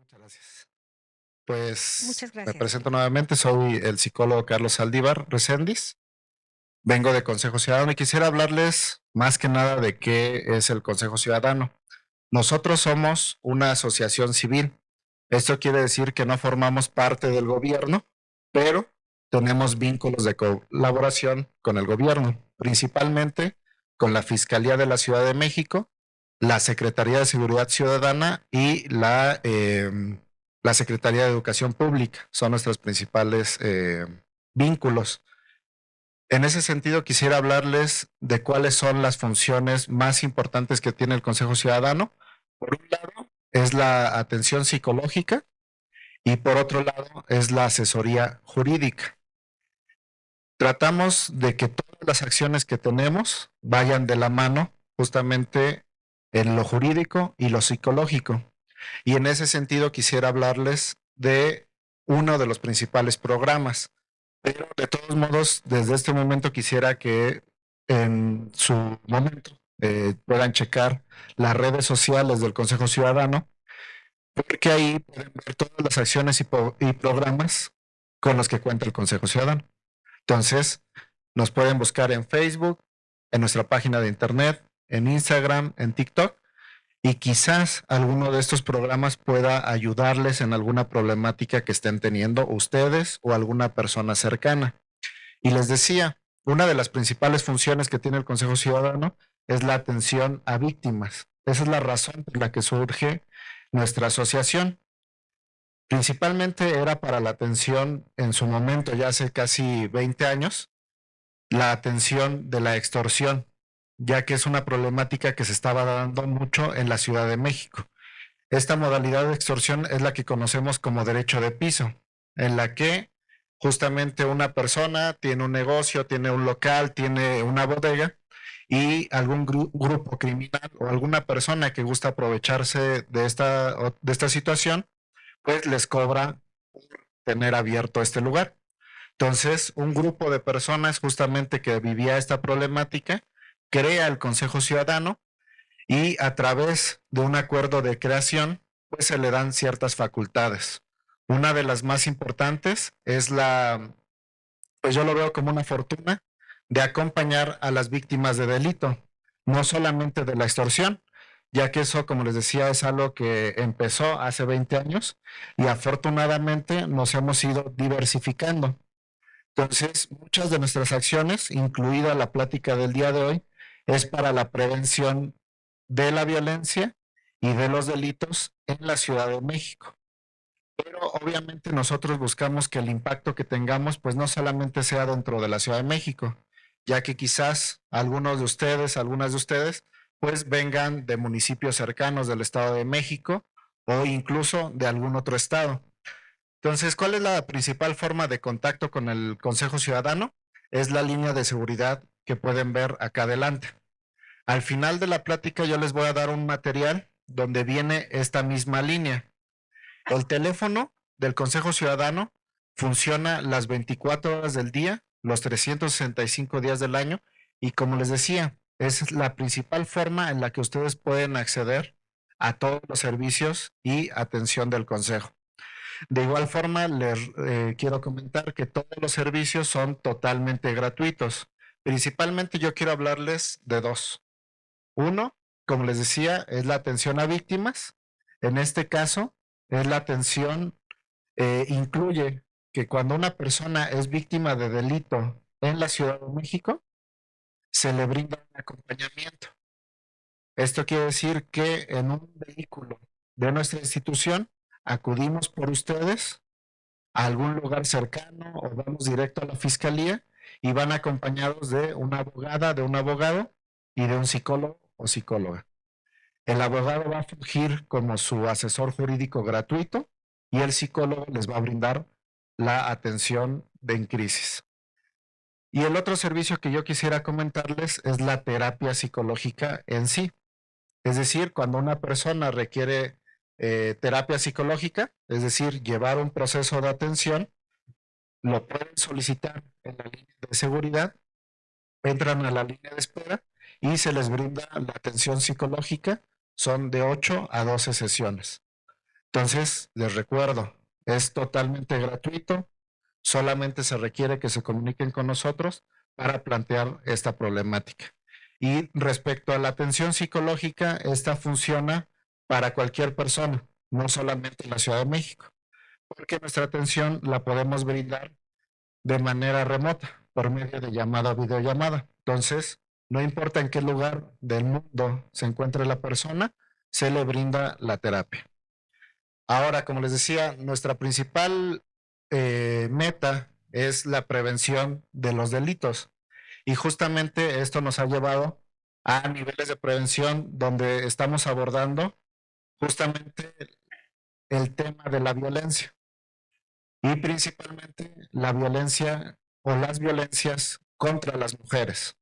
Muchas gracias. Pues Muchas me gracias. presento nuevamente, soy el psicólogo Carlos Saldívar Recendis, vengo de Consejo Ciudadano y quisiera hablarles más que nada de qué es el Consejo Ciudadano. Nosotros somos una asociación civil. Esto quiere decir que no formamos parte del gobierno, pero tenemos vínculos de colaboración con el gobierno, principalmente con la Fiscalía de la Ciudad de México, la Secretaría de Seguridad Ciudadana y la Secretaría de Educación Pública. Son nuestros principales vínculos. En ese sentido, quisiera hablarles de cuáles son las funciones más importantes que tiene el Consejo Ciudadano. Por un lado, es la atención psicológica y por otro lado, es la asesoría jurídica. Tratamos de que todas las acciones que tenemos vayan de la mano justamente en lo jurídico y lo psicológico. Y en ese sentido quisiera hablarles de uno de los principales programas. Pero de todos modos, desde este momento quisiera que en su momento puedan checar las redes sociales del Consejo Ciudadano, porque ahí pueden ver todas las acciones y programas con los que cuenta el Consejo Ciudadano. Entonces, nos pueden buscar en Facebook, en nuestra página de internet, en Instagram, en TikTok, y quizás alguno de estos programas pueda ayudarles en alguna problemática que estén teniendo ustedes o alguna persona cercana. Y les decía, una de las principales funciones que tiene el Consejo Ciudadano es la atención a víctimas. Esa es la razón por la que surge nuestra asociación. Principalmente era para la atención en su momento, ya hace casi 20 años, la atención de la extorsión, ya que es una problemática que se estaba dando mucho en la Ciudad de México. Esta modalidad de extorsión es la que conocemos como derecho de piso, en la que justamente una persona tiene un negocio, tiene un local, tiene una bodega y algún grupo criminal o alguna persona que gusta aprovecharse de esta situación, pues les cobra tener abierto este lugar. Entonces, un grupo de personas justamente que vivía esta problemática crea el Consejo Ciudadano y a través de un acuerdo de creación, pues se le dan ciertas facultades. Una de las más importantes es pues yo lo veo como una fortuna de acompañar a las víctimas de delito, no solamente de la extorsión, ya que eso, como les decía, es algo que empezó hace 20 años y afortunadamente nos hemos ido diversificando. Entonces, muchas de nuestras acciones, incluida la plática del día de hoy, es para la prevención de la violencia y de los delitos en la Ciudad de México. Pero obviamente nosotros buscamos que el impacto que tengamos pues no solamente sea dentro de la Ciudad de México, ya que quizás algunos de ustedes, algunas de ustedes, pues vengan de municipios cercanos del Estado de México o incluso de algún otro estado. Entonces, ¿cuál es la principal forma de contacto con el Consejo Ciudadano? Es la línea de seguridad que pueden ver acá adelante. Al final de la plática yo les voy a dar un material donde viene esta misma línea. El teléfono del Consejo Ciudadano funciona las 24 horas del día, los 365 días del año, y como les decía, es la principal forma en la que ustedes pueden acceder a todos los servicios y atención del Consejo. De igual forma, les quiero comentar que todos los servicios son totalmente gratuitos. Principalmente yo quiero hablarles de dos. Uno, como les decía, es la atención a víctimas. En este caso, es la atención, incluye que cuando una persona es víctima de delito en la Ciudad de México, se le brinda un acompañamiento. Esto quiere decir que en un vehículo de nuestra institución acudimos por ustedes a algún lugar cercano o vamos directo a la fiscalía y van acompañados de una abogada, de un abogado y de un psicólogo o psicóloga. El abogado va a fungir como su asesor jurídico gratuito y el psicólogo les va a brindar la atención en crisis. Y el otro servicio que yo quisiera comentarles es la terapia psicológica en sí. Es decir, cuando una persona requiere terapia psicológica, es decir, llevar un proceso de atención, lo pueden solicitar en la línea de seguridad, entran a la línea de espera y se les brinda la atención psicológica. Son de 8 a 12 sesiones. Entonces, les recuerdo, es totalmente gratuito, solamente se requiere que se comuniquen con nosotros para plantear esta problemática. Y respecto a la atención psicológica, esta funciona para cualquier persona, no solamente en la Ciudad de México, porque nuestra atención la podemos brindar de manera remota, por medio de llamada o videollamada. Entonces, no importa en qué lugar del mundo se encuentre la persona, se le brinda la terapia. Ahora, como les decía, nuestra principal meta es la prevención de los delitos. Y justamente esto nos ha llevado a niveles de prevención donde estamos abordando justamente el tema de la violencia y principalmente la violencia o las violencias contra las mujeres.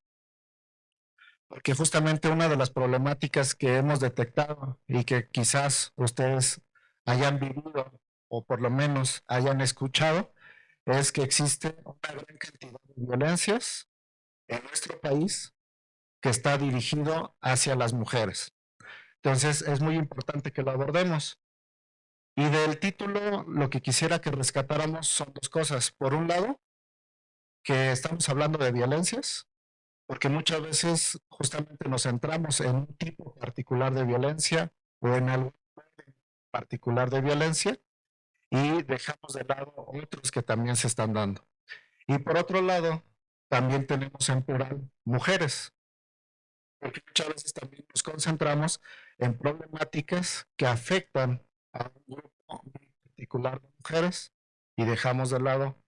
Porque justamente una de las problemáticas que hemos detectado y que quizás ustedes hayan vivido o por lo menos hayan escuchado es que existe una gran cantidad de violencias en nuestro país que está dirigido hacia las mujeres. Entonces es muy importante que lo abordemos. Y del título, lo que quisiera que rescatáramos son dos cosas. Por un lado, que estamos hablando de violencias, porque muchas veces justamente nos centramos en un tipo particular de violencia o en algo particular de violencia y dejamos de lado otros que también se están dando. Y por otro lado, también tenemos en plural mujeres, porque muchas veces también nos concentramos en problemáticas que afectan a un grupo particular de mujeres y dejamos de lado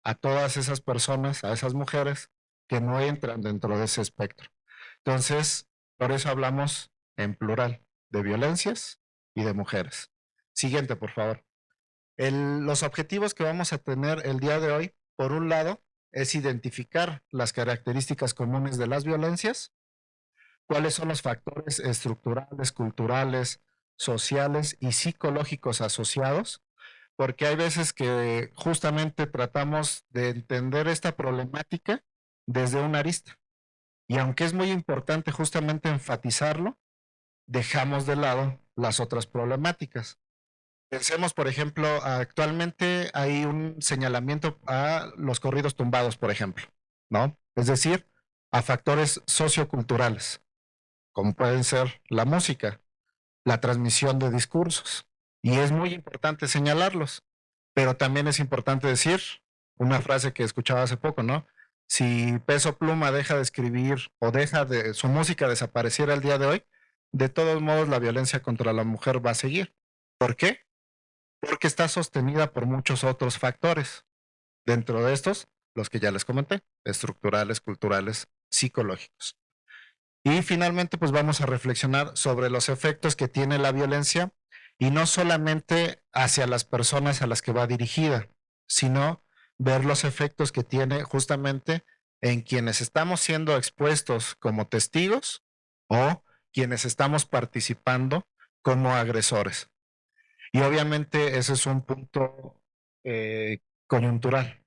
a todas esas personas, a esas mujeres que no entran dentro de ese espectro. Entonces, por eso hablamos en plural de violencias y de mujeres. Siguiente, por favor. Los objetivos que vamos a tener el día de hoy, por un lado, es identificar las características comunes de las violencias, cuáles son los factores estructurales, culturales, sociales y psicológicos asociados, porque hay veces que justamente tratamos de entender esta problemática desde una arista. Y aunque es muy importante justamente enfatizarlo, dejamos de lado las otras problemáticas. Pensemos, por ejemplo, actualmente hay un señalamiento a los corridos tumbados, por ejemplo, ¿no? Es decir, a factores socioculturales, como pueden ser la música, la transmisión de discursos. Y es muy importante señalarlos, pero también es importante decir una frase que escuchaba hace poco, ¿no? Si Peso Pluma deja de escribir o deja de su música desapareciera el día de hoy, de todos modos la violencia contra la mujer va a seguir. ¿Por qué? Porque está sostenida por muchos otros factores. Dentro de estos, los que ya les comenté, estructurales, culturales, psicológicos. Y finalmente, pues vamos a reflexionar sobre los efectos que tiene la violencia y no solamente hacia las personas a las que va dirigida, sino ver los efectos que tiene justamente en quienes estamos siendo expuestos como testigos o quienes estamos participando como agresores. Y obviamente ese es un punto coyuntural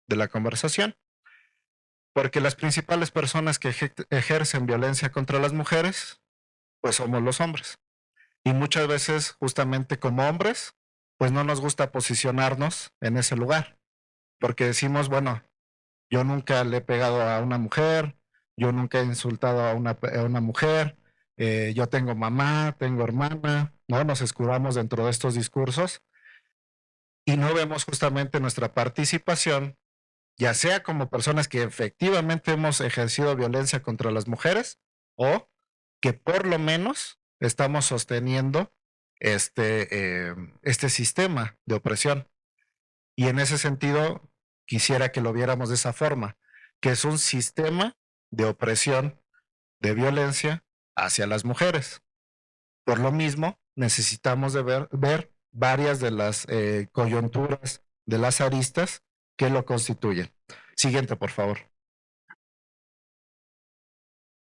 de la conversación, porque las principales personas que ejercen violencia contra las mujeres, pues somos los hombres. Y muchas veces, justamente como hombres, pues no nos gusta posicionarnos en ese lugar, porque decimos, bueno, yo nunca le he pegado a una mujer, yo nunca he insultado a una mujer, yo tengo mamá, tengo hermana, ¿no? Nos escudamos dentro de estos discursos y no vemos justamente nuestra participación, ya sea como personas que efectivamente hemos ejercido violencia contra las mujeres o que por lo menos estamos sosteniendo este sistema de opresión. Y en ese sentido, quisiera que lo viéramos de esa forma, que es un sistema de opresión, de violencia hacia las mujeres. Por lo mismo, necesitamos de ver varias de las coyunturas de las aristas que lo constituyen. Siguiente, por favor.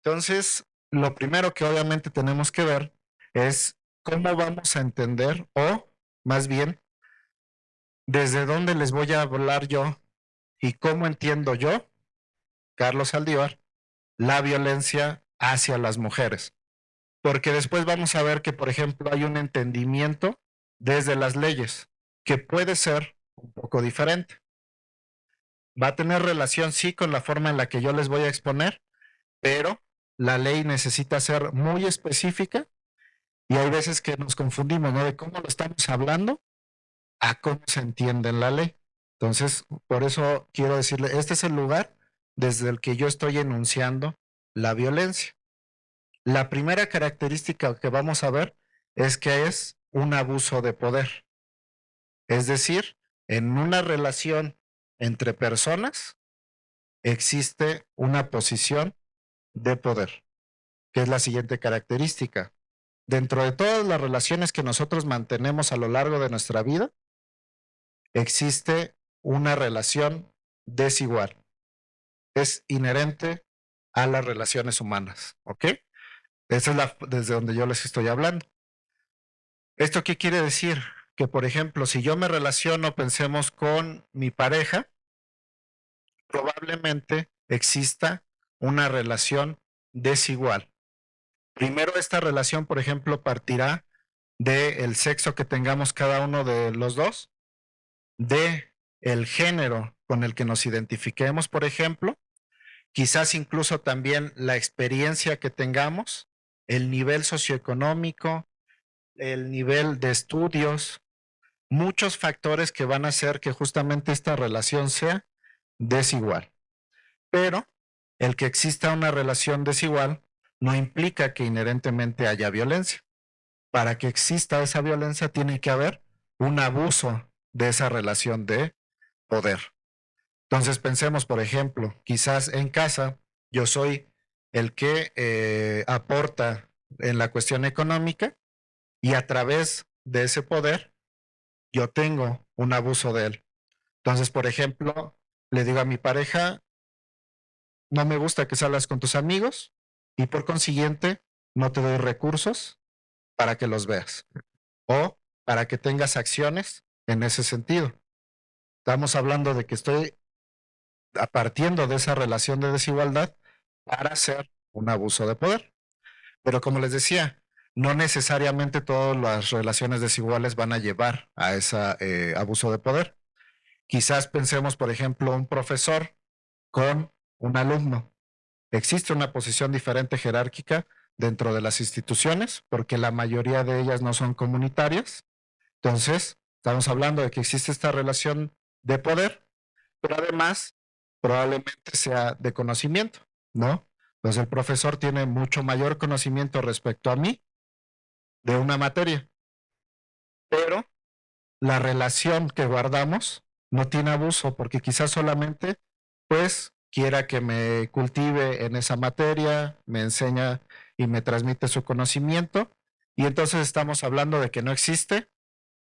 Entonces, lo primero que obviamente tenemos que ver es cómo vamos a entender o más bien desde dónde les voy a hablar yo y cómo entiendo yo, Carlos Saldívar, la violencia hacia las mujeres. Porque después vamos a ver que, por ejemplo, hay un entendimiento desde las leyes, que puede ser un poco diferente. Va a tener relación, sí, con la forma en la que yo les voy a exponer, pero la ley necesita ser muy específica y hay veces que nos confundimos, ¿no? De cómo lo estamos hablando a cómo se entiende en la ley. Entonces, por eso quiero decirle, este es el lugar desde el que yo estoy enunciando la violencia. La primera característica que vamos a ver es que es un abuso de poder. Es decir, en una relación entre personas existe una posición de poder, que es la siguiente característica. Dentro de todas las relaciones que nosotros mantenemos a lo largo de nuestra vida, existe una relación desigual. Es inherente a las relaciones humanas, ¿ok? Esa es desde donde yo les estoy hablando. ¿Esto qué quiere decir? Que, por ejemplo, si yo me relaciono, pensemos con mi pareja, probablemente exista una relación desigual. Primero, esta relación, por ejemplo, partirá del sexo que tengamos cada uno de los dos, de el género con el que nos identifiquemos, por ejemplo, quizás incluso también la experiencia que tengamos, el nivel socioeconómico, el nivel de estudios, muchos factores que van a hacer que justamente esta relación sea desigual. Pero el que exista una relación desigual no implica que inherentemente haya violencia. Para que exista esa violencia tiene que haber un abuso de esa relación de poder. Entonces pensemos, por ejemplo, quizás en casa yo soy el que aporta en la cuestión económica y a través de ese poder yo tengo un abuso de él. Entonces, por ejemplo, le digo a mi pareja, no me gusta que salgas con tus amigos y por consiguiente no te doy recursos para que los veas o para que tengas acciones en ese sentido. Estamos hablando de que estoy partiendo de esa relación de desigualdad para hacer un abuso de poder. Pero como les decía, no necesariamente todas las relaciones desiguales van a llevar a ese abuso de poder. Quizás pensemos, por ejemplo, un profesor con un alumno. Existe una posición diferente jerárquica dentro de las instituciones porque la mayoría de ellas no son comunitarias. Entonces, estamos hablando de que existe esta relación de poder, pero además probablemente sea de conocimiento, ¿no? Entonces el profesor tiene mucho mayor conocimiento respecto a mí de una materia, pero la relación que guardamos no tiene abuso porque quizás solamente pues quiera que me cultive en esa materia, me enseña y me transmite su conocimiento y entonces estamos hablando de que no existe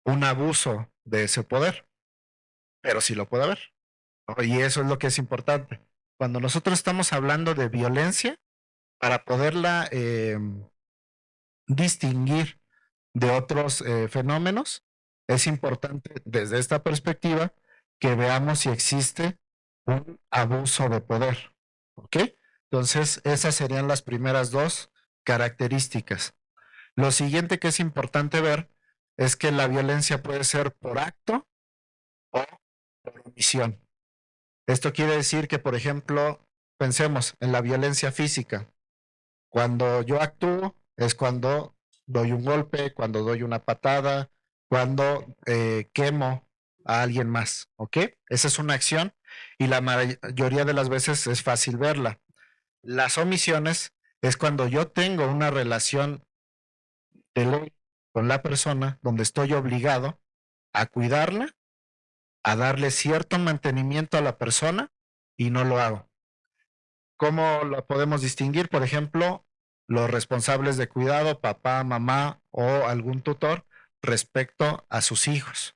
un abuso de ese poder, pero sí lo puede haber. ¿No? Y eso es lo que es importante. Cuando nosotros estamos hablando de violencia, para poderla distinguir de otros fenómenos, es importante desde esta perspectiva que veamos si existe un abuso de poder. ¿Ok? Entonces, esas serían las primeras dos características. Lo siguiente que es importante ver es que la violencia puede ser por acto o por omisión. Esto quiere decir que, por ejemplo, pensemos en la violencia física. Cuando yo actúo es cuando doy un golpe, cuando doy una patada, cuando quemo a alguien más, ¿ok? Esa es una acción y la mayoría de las veces es fácil verla. Las omisiones es cuando yo tengo una relación de ley con la persona donde estoy obligado a cuidarla, a darle cierto mantenimiento a la persona y no lo hago. ¿Cómo lo podemos distinguir? Por ejemplo, los responsables de cuidado, papá, mamá o algún tutor respecto a sus hijos.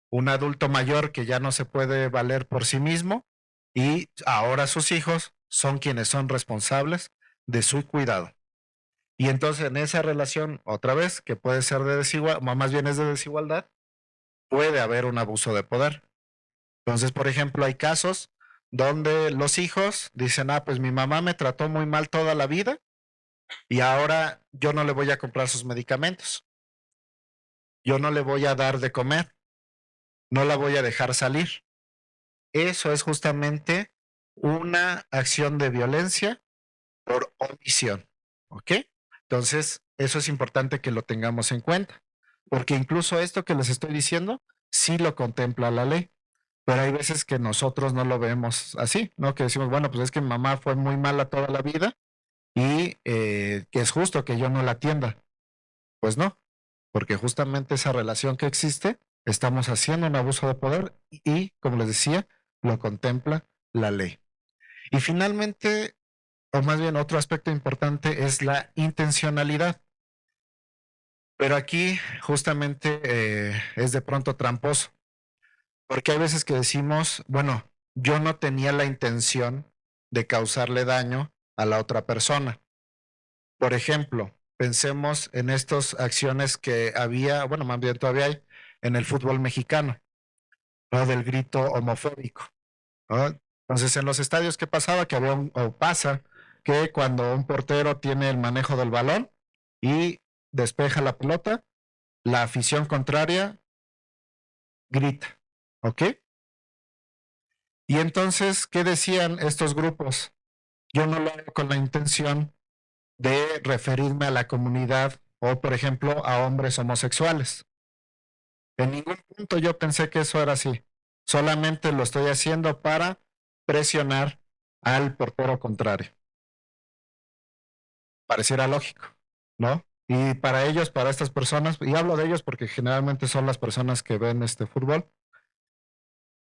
Un adulto mayor que ya no se puede valer por sí mismo y ahora sus hijos son quienes son responsables de su cuidado. Y entonces en esa relación, otra vez, que puede ser de desigualdad, más bien es de desigualdad, puede haber un abuso de poder. Entonces, por ejemplo, hay casos donde los hijos dicen, ah, pues mi mamá me trató muy mal toda la vida y ahora yo no le voy a comprar sus medicamentos. yo no le voy a dar de comer, no la voy a dejar salir. Eso es justamente una acción de violencia por omisión. ¿Ok? Entonces, eso es importante que lo tengamos en cuenta, porque incluso esto que les estoy diciendo, sí lo contempla la ley, pero hay veces que nosotros no lo vemos así, ¿no? Que decimos, bueno, pues es que mi mamá fue muy mala toda la vida y que es justo que yo no la atienda. Pues no, porque justamente esa relación que existe, estamos haciendo un abuso de poder y, como les decía, lo contempla la ley. Y finalmente, o más bien otro aspecto importante es la intencionalidad. Pero aquí justamente es de pronto tramposo, porque hay veces que decimos, bueno, yo no tenía la intención de causarle daño a la otra persona. Por ejemplo, pensemos en estas acciones que había, bueno, más bien todavía hay en el fútbol mexicano, ¿no? Del grito homofóbico, ¿no? Entonces, en los estadios, ¿qué pasaba? Que había o pasa que cuando un portero tiene el manejo del balón y despeja la pelota, la afición contraria grita, ¿ok? Y entonces, ¿qué decían estos grupos? Yo no lo hago con la intención de referirme a la comunidad o, por ejemplo, a hombres homosexuales. En ningún punto yo pensé que eso era así. Solamente lo estoy haciendo para presionar al portero contrario. Pareciera lógico, ¿no? Y para ellos, para estas personas, y hablo de ellos porque generalmente son las personas que ven este fútbol,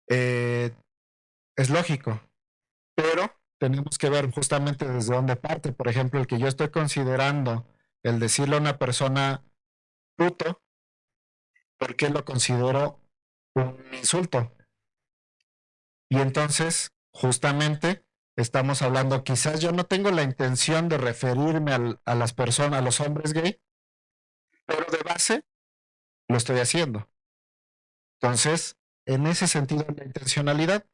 eh, es lógico, pero tenemos que ver justamente desde dónde parte. Por ejemplo, el que yo estoy considerando el decirle a una persona puto, ¿por qué lo considero un insulto? Y entonces, justamente, estamos hablando, quizás yo no tengo la intención de referirme a las personas, a los hombres gay, pero de base lo estoy haciendo. Entonces, en ese sentido, la intencionalidad.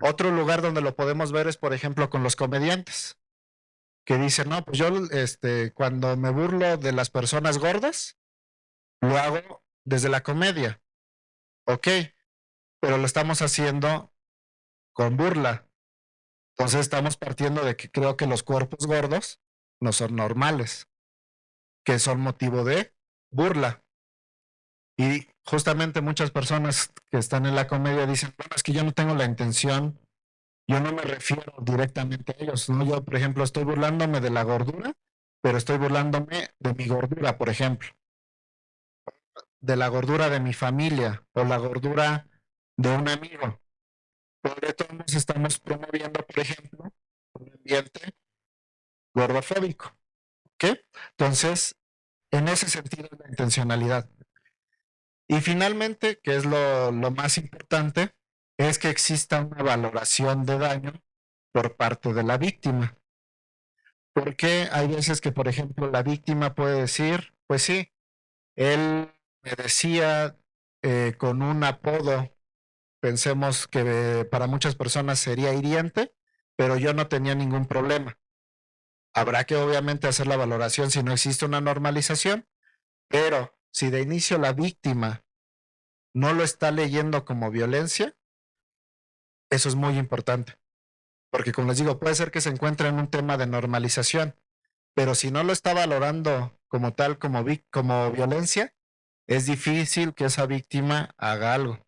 Otro lugar donde lo podemos ver es, por ejemplo, con los comediantes, que dicen, no, pues yo, cuando me burlo de las personas gordas, lo hago desde la comedia. Ok, pero lo estamos haciendo con burla. Entonces estamos partiendo de que creo que los cuerpos gordos no son normales, que son motivo de burla. Y justamente muchas personas que están en la comedia dicen, bueno, es que yo no tengo la intención, yo no me refiero directamente a ellos, ¿no? Yo, por ejemplo, estoy burlándome de la gordura, pero estoy burlándome de mi gordura, por ejemplo, de la gordura de mi familia o la gordura de un amigo. Por de todos estamos promoviendo, por ejemplo, un ambiente gordofóbico. ¿Ok? Entonces, en ese sentido, la intencionalidad. Y finalmente, que es lo más importante, es que exista una valoración de daño por parte de la víctima. Porque hay veces que, por ejemplo, la víctima puede decir, pues sí, él me decía con un apodo, pensemos que para muchas personas sería hiriente, pero yo no tenía ningún problema. Habrá que obviamente hacer la valoración si no existe una normalización, pero si de inicio la víctima no lo está leyendo como violencia, eso es muy importante. Porque como les digo, puede ser que se encuentre en un tema de normalización, pero si no lo está valorando como tal, como violencia, es difícil que esa víctima haga algo.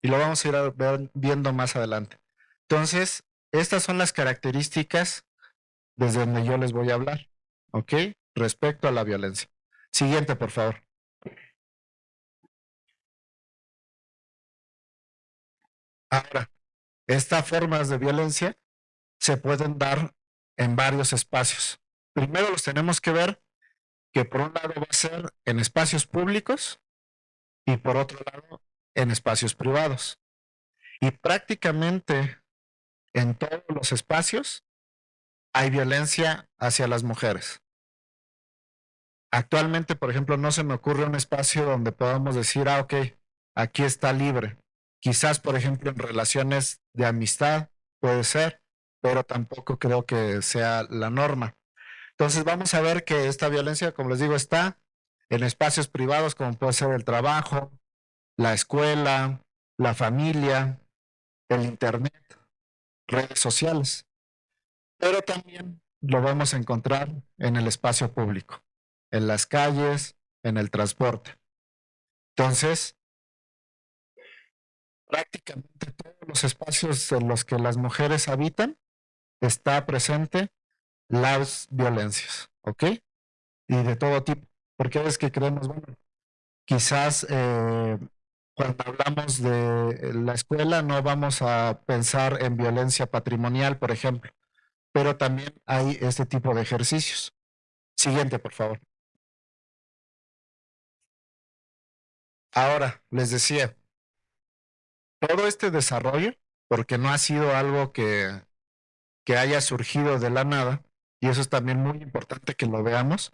Y lo vamos a ir viendo más adelante. Entonces, estas son las características desde donde yo les voy a hablar, ¿ok? Respecto a la violencia. Siguiente, por favor. Ahora, estas formas de violencia se pueden dar en varios espacios. Primero los tenemos que ver que por un lado va a ser en espacios públicos y por otro lado en espacios privados. Y prácticamente en todos los espacios hay violencia hacia las mujeres. Actualmente, por ejemplo, no se me ocurre un espacio donde podamos decir, ah, ok, aquí está libre. Quizás, por ejemplo, en relaciones de amistad puede ser, pero tampoco creo que sea la norma. Entonces vamos a ver que esta violencia, como les digo, está en espacios privados como puede ser el trabajo, la escuela, la familia, el internet, redes sociales, pero también lo vamos a encontrar en el espacio público, en las calles, en el transporte. Entonces, prácticamente todos los espacios en los que las mujeres habitan está presente las violencias, ¿ok? Y de todo tipo, porque es que creemos, bueno, quizás cuando hablamos de la escuela no vamos a pensar en violencia patrimonial, por ejemplo, pero también hay este tipo de ejercicios. Siguiente, por favor. Ahora, les decía, todo este desarrollo, porque no ha sido algo que haya surgido de la nada, y eso es también muy importante que lo veamos,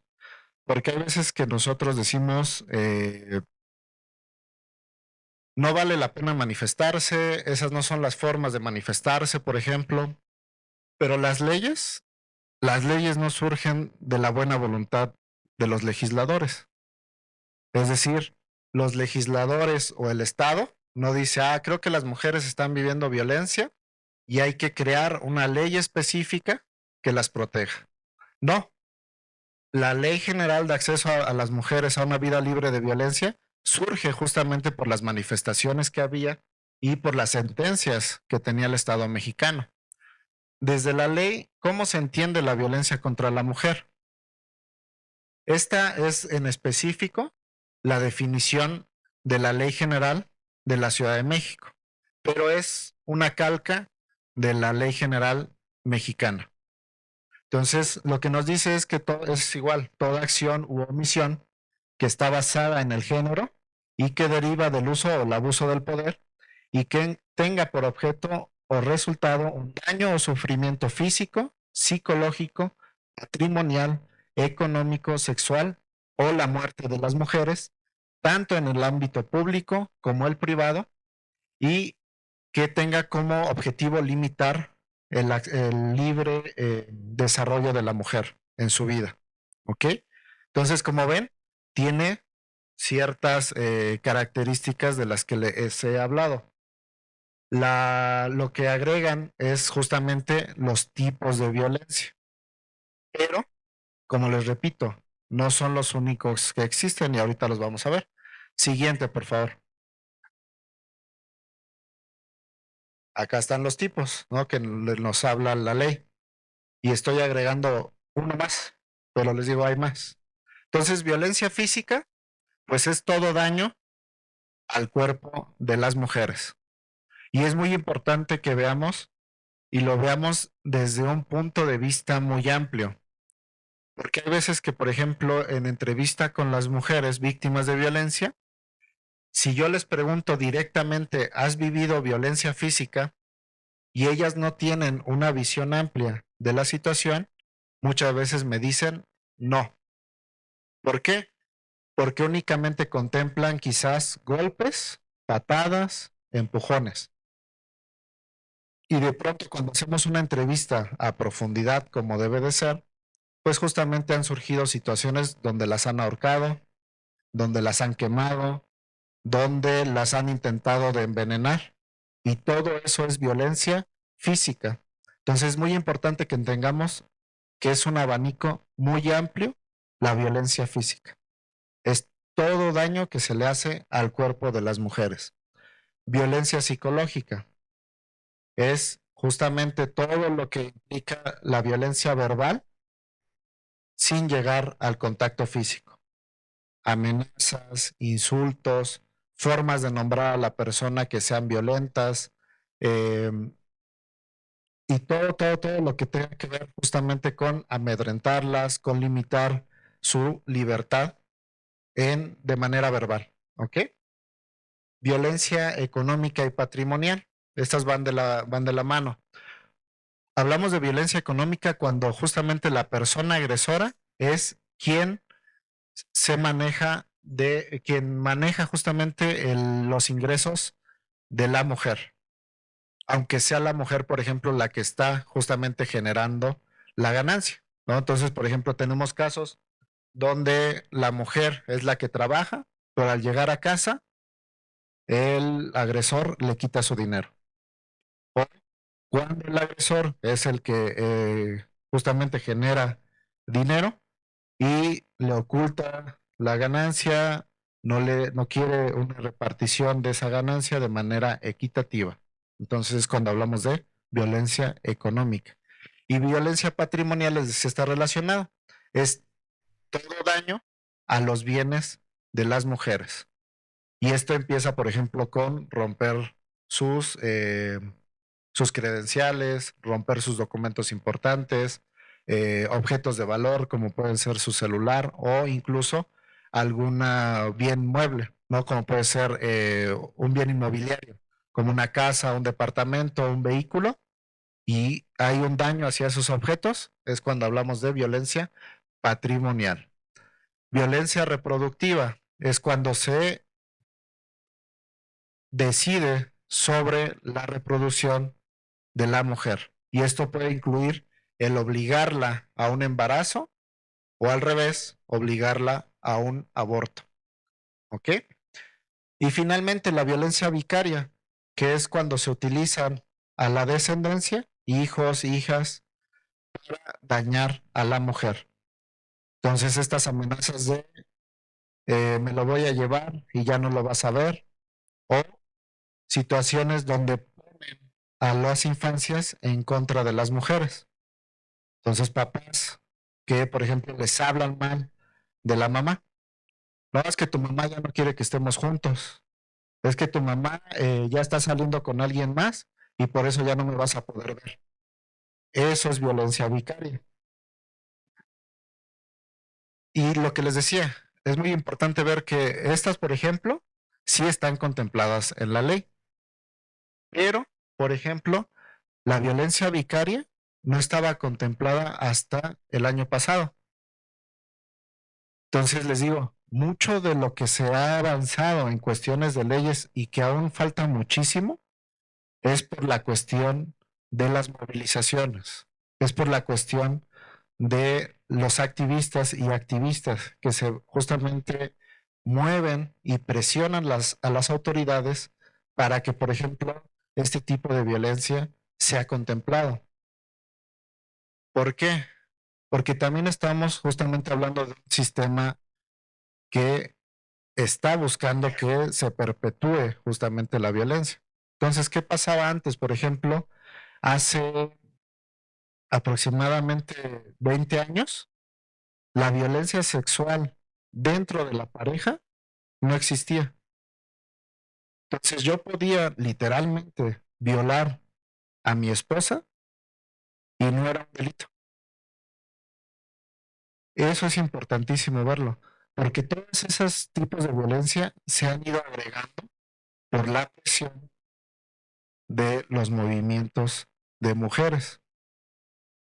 porque hay veces que nosotros decimos, no vale la pena manifestarse, esas no son las formas de manifestarse, por ejemplo, pero las leyes no surgen de la buena voluntad de los legisladores. Es decir, los legisladores o el Estado no dice, creo que las mujeres están viviendo violencia y hay que crear una ley específica que las proteja. No, la Ley General de Acceso a las Mujeres a una vida libre de violencia surge justamente por las manifestaciones que había y por las sentencias que tenía el Estado mexicano. Desde la ley, ¿cómo se entiende la violencia contra la mujer? Esta es en específico la definición de la Ley General de la Ciudad de México, pero es una calca de la Ley General mexicana. Entonces, lo que nos dice es que todo es igual, toda acción u omisión que está basada en el género y que deriva del uso o el abuso del poder y que tenga por objeto o resultado un daño o sufrimiento físico, psicológico, patrimonial, económico, sexual o la muerte de las mujeres, tanto en el ámbito público como el privado, y que tenga como objetivo limitar el libre desarrollo de la mujer en su vida. ¿Ok? Entonces, como ven, tiene ciertas características de las que les he hablado. Lo que agregan es justamente los tipos de violencia, pero, como les repito, no son los únicos que existen y ahorita los vamos a ver. Siguiente, por favor. Acá están los tipos, ¿no? Que nos habla la ley. Y estoy agregando uno más, pero les digo, hay más. Entonces, violencia física, pues es todo daño al cuerpo de las mujeres. Y es muy importante que veamos y lo veamos desde un punto de vista muy amplio. Porque hay veces que, por ejemplo, en entrevista con las mujeres víctimas de violencia, si yo les pregunto directamente, ¿has vivido violencia física? Y ellas no tienen una visión amplia de la situación, muchas veces me dicen no. ¿Por qué? Porque únicamente contemplan quizás golpes, patadas, empujones. Y de pronto cuando hacemos una entrevista a profundidad como debe de ser, pues justamente han surgido situaciones donde las han ahorcado, donde las han quemado, donde las han intentado de envenenar. Y todo eso es violencia física. Entonces es muy importante que entendamos que es un abanico muy amplio la violencia física. Es todo daño que se le hace al cuerpo de las mujeres. Violencia psicológica es justamente todo lo que implica la violencia verbal sin llegar al contacto físico. Amenazas, insultos, formas de nombrar a la persona que sean violentas, eh, y todo lo que tenga que ver justamente con amedrentarlas, con limitar su libertad de manera verbal. ¿Ok? Violencia económica y patrimonial. Estas van de la mano. Hablamos de violencia económica cuando justamente la persona agresora es quien se maneja quien maneja justamente los ingresos de la mujer, aunque sea la mujer, por ejemplo, la que está justamente generando la ganancia, ¿no? Entonces, por ejemplo, tenemos casos donde la mujer es la que trabaja, pero al llegar a casa, el agresor le quita su dinero. O cuando el agresor es el que justamente genera dinero y le oculta la ganancia, no quiere una repartición de esa ganancia de manera equitativa. Entonces es cuando hablamos de violencia económica. Y violencia patrimonial está relacionada. Es todo daño a los bienes de las mujeres. Y esto empieza, por ejemplo, con romper sus, eh, sus credenciales, romper sus documentos importantes, objetos de valor como pueden ser su celular o incluso algún bien mueble, ¿no? Como puede ser un bien inmobiliario, como una casa, un departamento, un vehículo, y hay un daño hacia esos objetos, es cuando hablamos de violencia patrimonial. Violencia reproductiva es cuando se decide sobre la reproducción de la mujer. Y esto puede incluir el obligarla a un embarazo o al revés, obligarla a un aborto. ¿Ok? Y finalmente la violencia vicaria, que es cuando se utilizan a la descendencia, hijos, hijas, para dañar a la mujer. Entonces estas amenazas de me lo voy a llevar y ya no lo vas a ver, o situaciones donde ponen a las infancias en contra de las mujeres. Entonces, papás que, por ejemplo, les hablan mal de la mamá. No, es que tu mamá ya no quiere que estemos juntos. Es que tu mamá ya está saliendo con alguien más y por eso ya no me vas a poder ver. Eso es violencia vicaria. Y lo que les decía, es muy importante ver que estas, por ejemplo, sí están contempladas en la ley. Pero, por ejemplo, la violencia vicaria no estaba contemplada hasta el año pasado. Entonces les digo, mucho de lo que se ha avanzado en cuestiones de leyes y que aún falta muchísimo es por la cuestión de las movilizaciones, es por la cuestión de los activistas y activistas que se justamente mueven y presionan a las autoridades para que, por ejemplo, este tipo de violencia sea contemplado. ¿Por qué? Porque también estamos justamente hablando de un sistema que está buscando que se perpetúe justamente la violencia. Entonces, ¿qué pasaba antes? Por ejemplo, hace aproximadamente 20 años, la violencia sexual dentro de la pareja no existía. Entonces, yo podía literalmente violar a mi esposa y no era un delito. Eso es importantísimo verlo, porque todos esos tipos de violencia se han ido agregando por la presión de los movimientos de mujeres.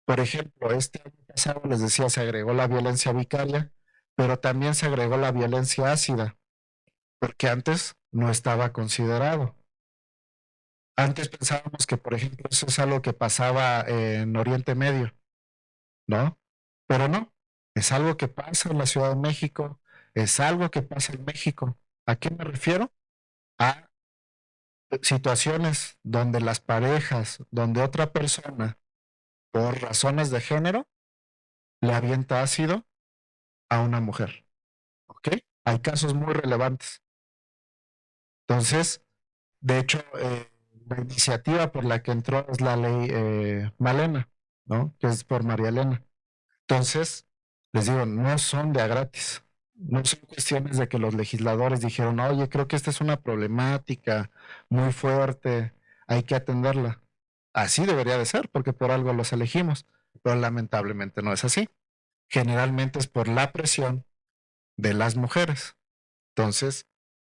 Por ejemplo, este año pasado les decía, se agregó la violencia vicaria, pero también se agregó la violencia ácida, porque antes no estaba considerado. Antes pensábamos que, por ejemplo, eso es algo que pasaba en Oriente Medio, ¿no? Pero no, es algo que pasa en la Ciudad de México, es algo que pasa en México. ¿A qué me refiero? A situaciones donde las parejas, donde otra persona, por razones de género, le avienta ácido a una mujer. ¿Ok? Hay casos muy relevantes. Entonces, de hecho, la iniciativa por la que entró es la ley Malena, ¿no? Que es por María Elena. Entonces, les digo, no son de a gratis. No son cuestiones de que los legisladores dijeron, oye, creo que esta es una problemática muy fuerte, hay que atenderla. Así debería de ser, porque por algo los elegimos, pero lamentablemente no es así. Generalmente es por la presión de las mujeres. Entonces,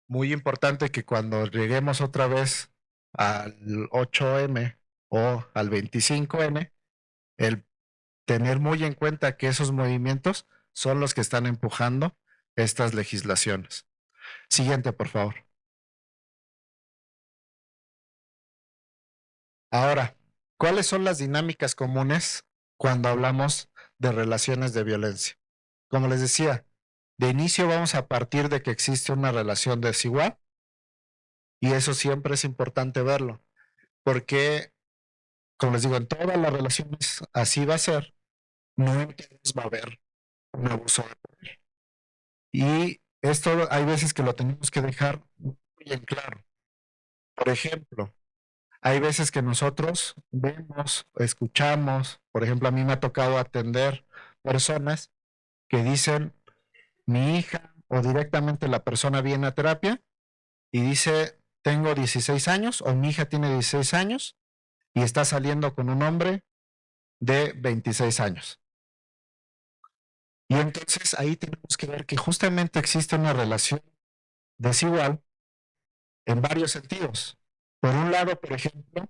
muy importante que cuando lleguemos otra vez al 8M o al 25M, el tener muy en cuenta que esos movimientos son los que están empujando estas legislaciones. Siguiente, por favor. Ahora, ¿cuáles son las dinámicas comunes cuando hablamos de relaciones de violencia? como les decía, de inicio vamos a partir de que existe una relación desigual y eso siempre es importante verlo, porque, como les digo, en todas las relaciones así va a ser, no en todas va a haber un abuso de poder. Y esto hay veces que lo tenemos que dejar muy en claro. Por ejemplo, hay veces que nosotros vemos, escuchamos, por ejemplo, a mí me ha tocado atender personas que dicen, mi hija o directamente la persona viene a terapia y dice, tengo 16 años o mi hija tiene 16 años y está saliendo con un hombre de 26 años. Y entonces ahí tenemos que ver que justamente existe una relación desigual en varios sentidos. Por un lado, por ejemplo,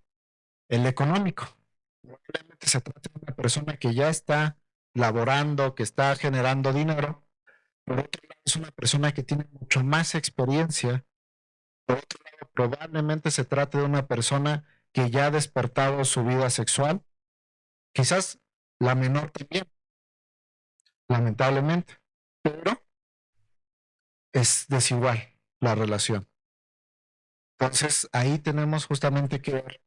el económico. Probablemente se trata de una persona que ya está laborando, que está generando dinero. Por otro lado, es una persona que tiene mucho más experiencia. Por otro lado, probablemente se trate de una persona que ya ha despertado su vida sexual. Quizás la menor también, lamentablemente. Pero es desigual la relación. Entonces, ahí tenemos justamente que ver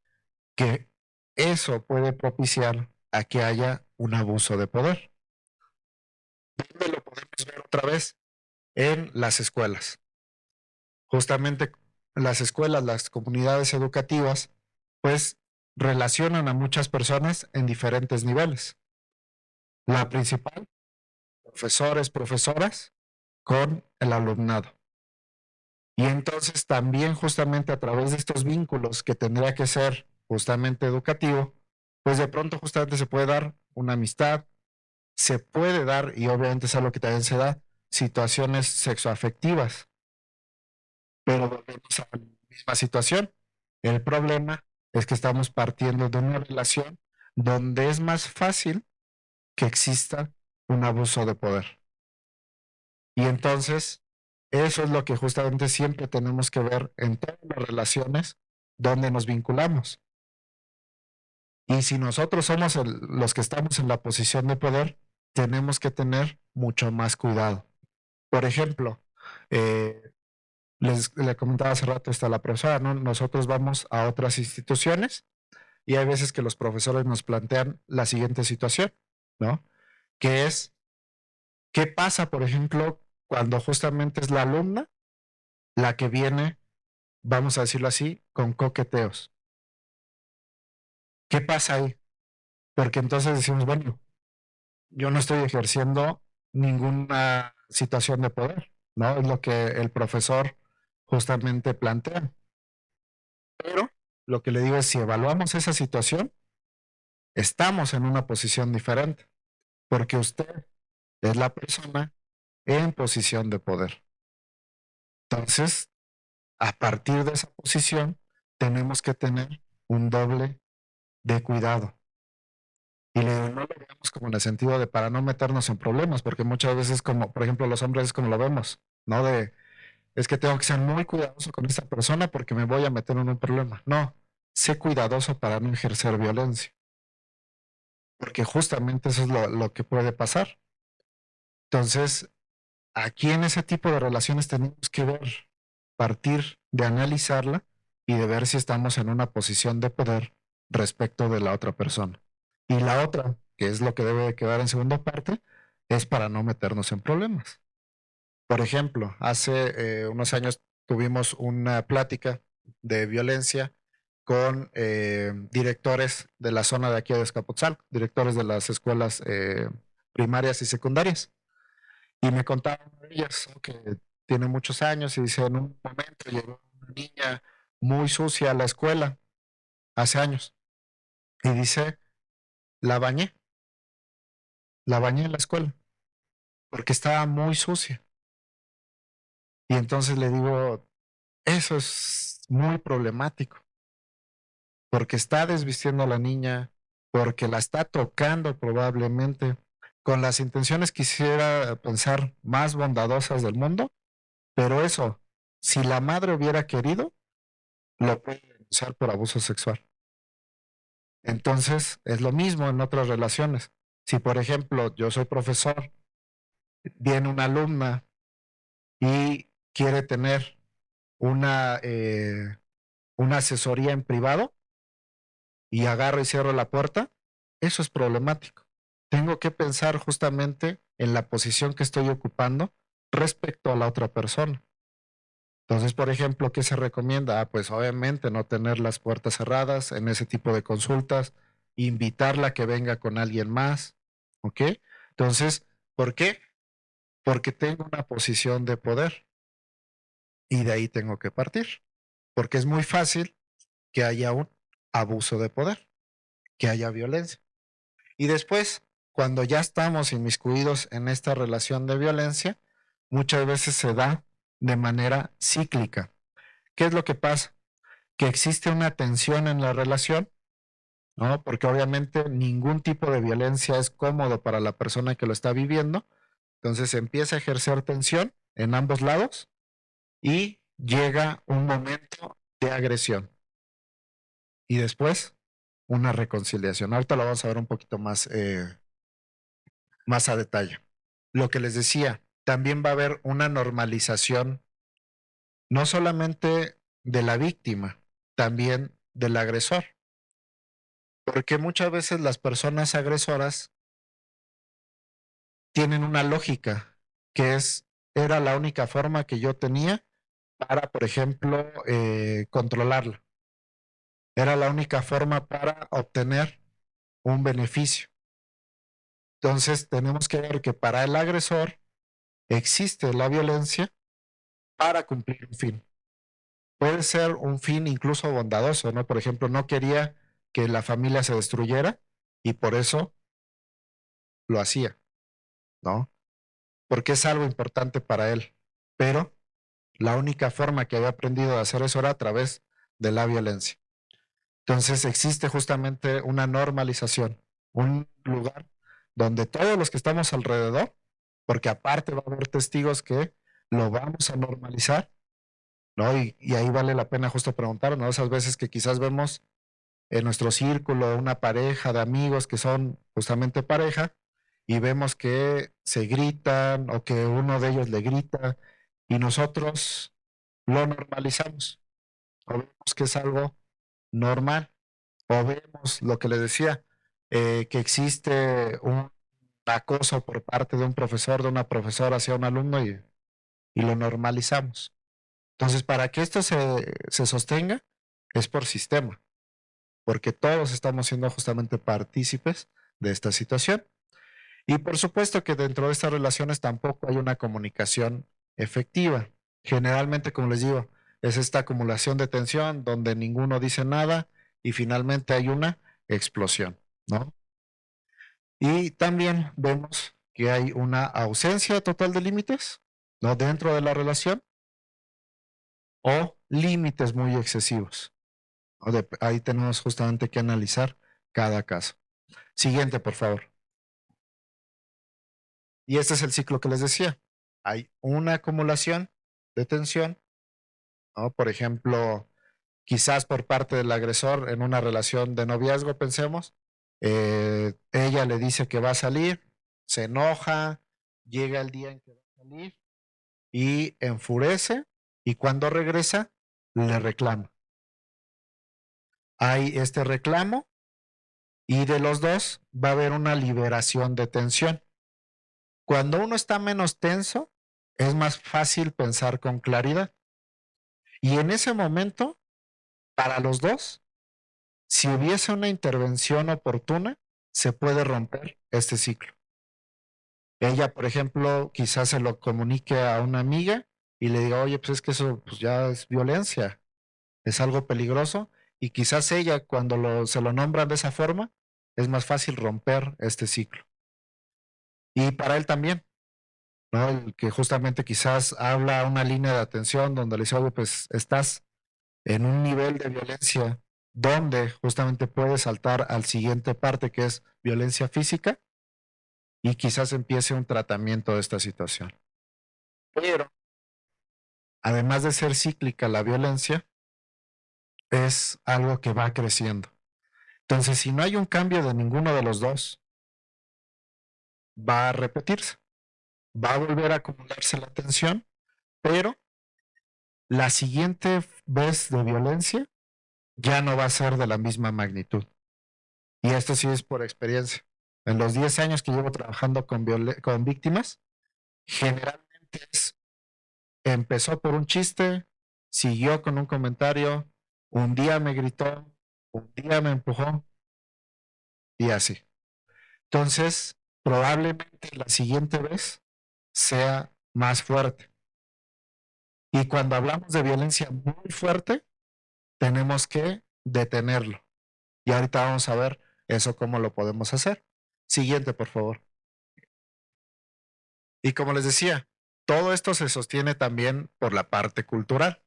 que eso puede propiciar a que haya un abuso de poder. ¿Dónde lo podemos ver otra vez? En las escuelas. Justamente las escuelas, las comunidades educativas, pues relacionan a muchas personas en diferentes niveles. La principal, profesores, profesoras, con el alumnado. Y entonces también justamente a través de estos vínculos que tendría que ser justamente educativo, pues de pronto justamente se puede dar una amistad, se puede dar, y obviamente es algo que también se da, situaciones sexoafectivas, pero volvemos a la misma situación. El problema es que estamos partiendo de una relación donde es más fácil que exista un abuso de poder. Y entonces, eso es lo que justamente siempre tenemos que ver en todas las relaciones donde nos vinculamos. Y si nosotros somos los que estamos en la posición de poder, tenemos que tener mucho más cuidado. Por ejemplo, eh, le comentaba hace rato a la profesora, ¿no? Nosotros vamos a otras instituciones y hay veces que los profesores nos plantean la siguiente situación, ¿no? Que es, ¿qué pasa, por ejemplo, cuando justamente es la alumna la que viene, vamos a decirlo así, con coqueteos? ¿Qué pasa ahí? Porque entonces decimos, bueno, yo no estoy ejerciendo ninguna situación de poder, ¿no? Es lo que el profesor justamente plantea. Pero lo que le digo es, si evaluamos esa situación, estamos en una posición diferente, porque usted es la persona en posición de poder. Entonces, a partir de esa posición, tenemos que tener un doble de cuidado. Y no lo veamos como en el sentido de para no meternos en problemas, porque muchas veces como, por ejemplo, los hombres es como lo vemos, ¿no? De, es que tengo que ser muy cuidadoso con esta persona porque me voy a meter en un problema. No, sé cuidadoso para no ejercer violencia, porque justamente eso es lo que puede pasar. Entonces, aquí en ese tipo de relaciones tenemos que ver, partir de analizarla y de ver si estamos en una posición de poder respecto de la otra persona. Y la otra, que es lo que debe de quedar en segunda parte, es para no meternos en problemas. Por ejemplo, hace unos años tuvimos una plática de violencia con directores de la zona de aquí de Escapotzalco, directores de las escuelas primarias y secundarias. Y me contaban de ellas, ¿no? Que tiene muchos años y dice, en un momento llegó una niña muy sucia a la escuela, hace años, y dice, la bañé, la bañé en la escuela, porque estaba muy sucia. Y entonces le digo, eso es muy problemático, porque está desvistiendo a la niña, porque la está tocando probablemente, con las intenciones quisiera pensar más bondadosas del mundo, pero eso, si la madre hubiera querido, lo puede denunciar por abuso sexual. Entonces, es lo mismo en otras relaciones. Si, por ejemplo, yo soy profesor Viene una alumna y quiere tener una, eh, una asesoría en privado y agarro y cierro la puerta, eso es problemático. Tengo que pensar justamente en la posición que estoy ocupando respecto a la otra persona. Entonces, por ejemplo, ¿qué se recomienda? Pues obviamente no tener las puertas cerradas en ese tipo de consultas, invitarla a que venga con alguien más, ¿ok? Entonces, ¿por qué? Porque tengo una posición de poder y de ahí tengo que partir, porque es muy fácil que haya un abuso de poder, que haya violencia. Y después, cuando ya estamos inmiscuidos en esta relación de violencia, muchas veces se da de manera cíclica. ¿Qué es lo que pasa? Que existe una tensión en la relación, ¿no? Porque obviamente ningún tipo de violencia es cómodo para la persona que lo está viviendo. Entonces empieza a ejercer tensión en ambos lados y llega un momento de agresión. Y después una reconciliación. Ahorita lo vamos a ver un poquito más a detalle. Lo que les decía, también va a haber una normalización, no solamente de la víctima, también del agresor. Porque muchas veces las personas agresoras tienen una lógica que era la única forma que yo tenía para, por ejemplo, controlarla. Era la única forma para obtener un beneficio. Entonces tenemos que ver que para el agresor existe la violencia para cumplir un fin. Puede ser un fin incluso bondadoso, ¿no? Por ejemplo, no quería que la familia se destruyera y por eso lo hacía, ¿no? Porque es algo importante para él. Pero la única forma que había aprendido a hacer eso era a través de la violencia. Entonces existe justamente una normalización, un lugar donde todos los que estamos alrededor, porque aparte va a haber testigos que lo vamos a normalizar, ¿no? Y ahí vale la pena justo preguntar, ¿no? Esas veces que quizás vemos en nuestro círculo una pareja de amigos que son justamente pareja y vemos que se gritan o que uno de ellos le grita y nosotros lo normalizamos o vemos que es algo normal o vemos lo que le decía, que existe un acoso por parte de un profesor, de una profesora hacia un alumno y lo normalizamos. Entonces, para que esto se sostenga, es por sistema, porque todos estamos siendo justamente partícipes de esta situación. Y por supuesto que dentro de estas relaciones tampoco hay una comunicación efectiva. Generalmente, como les digo, es esta acumulación de tensión donde ninguno dice nada y finalmente hay una explosión, ¿no? Y también vemos que hay una ausencia total de límites, ¿no? Dentro de la relación o límites muy excesivos. Ahí tenemos justamente que analizar cada caso. Siguiente, por favor. Y este es el ciclo que les decía. Hay una acumulación de tensión, ¿no? Por ejemplo, quizás por parte del agresor en una relación de noviazgo, pensemos, ella le dice que va a salir, se enoja, llega el día en que va a salir y enfurece y cuando regresa le reclama. Hay este reclamo y de los dos va a haber una liberación de tensión. Cuando uno está menos tenso, es más fácil pensar con claridad. Y en ese momento, para los dos, si hubiese una intervención oportuna, se puede romper este ciclo. Ella, por ejemplo, quizás se lo comunique a una amiga y le diga, oye, pues es que eso pues ya es violencia, es algo peligroso. Y quizás ella, cuando se lo nombran de esa forma, es más fácil romper este ciclo. Y para él también, ¿no? El que justamente quizás habla una línea de atención donde le dice, oye, pues estás en un nivel de violencia donde justamente puede saltar al siguiente parte que es violencia física y quizás empiece un tratamiento de esta situación. Pero además de ser cíclica la violencia, es algo que va creciendo. Entonces, si no hay un cambio de ninguno de los dos, va a repetirse. va a volver a acumularse la tensión, pero la siguiente vez de violencia ya no va a ser de la misma magnitud. Y esto sí es por experiencia. En los 10 años que llevo trabajando con víctimas, generalmente empezó por un chiste, siguió con un comentario, un día me gritó, un día me empujó y así. Entonces, probablemente la siguiente vez sea más fuerte. Y cuando hablamos de violencia muy fuerte, tenemos que detenerlo. Y ahorita vamos a ver eso cómo lo podemos hacer. Siguiente, por favor. Y como les decía, todo esto se sostiene también por la parte cultural.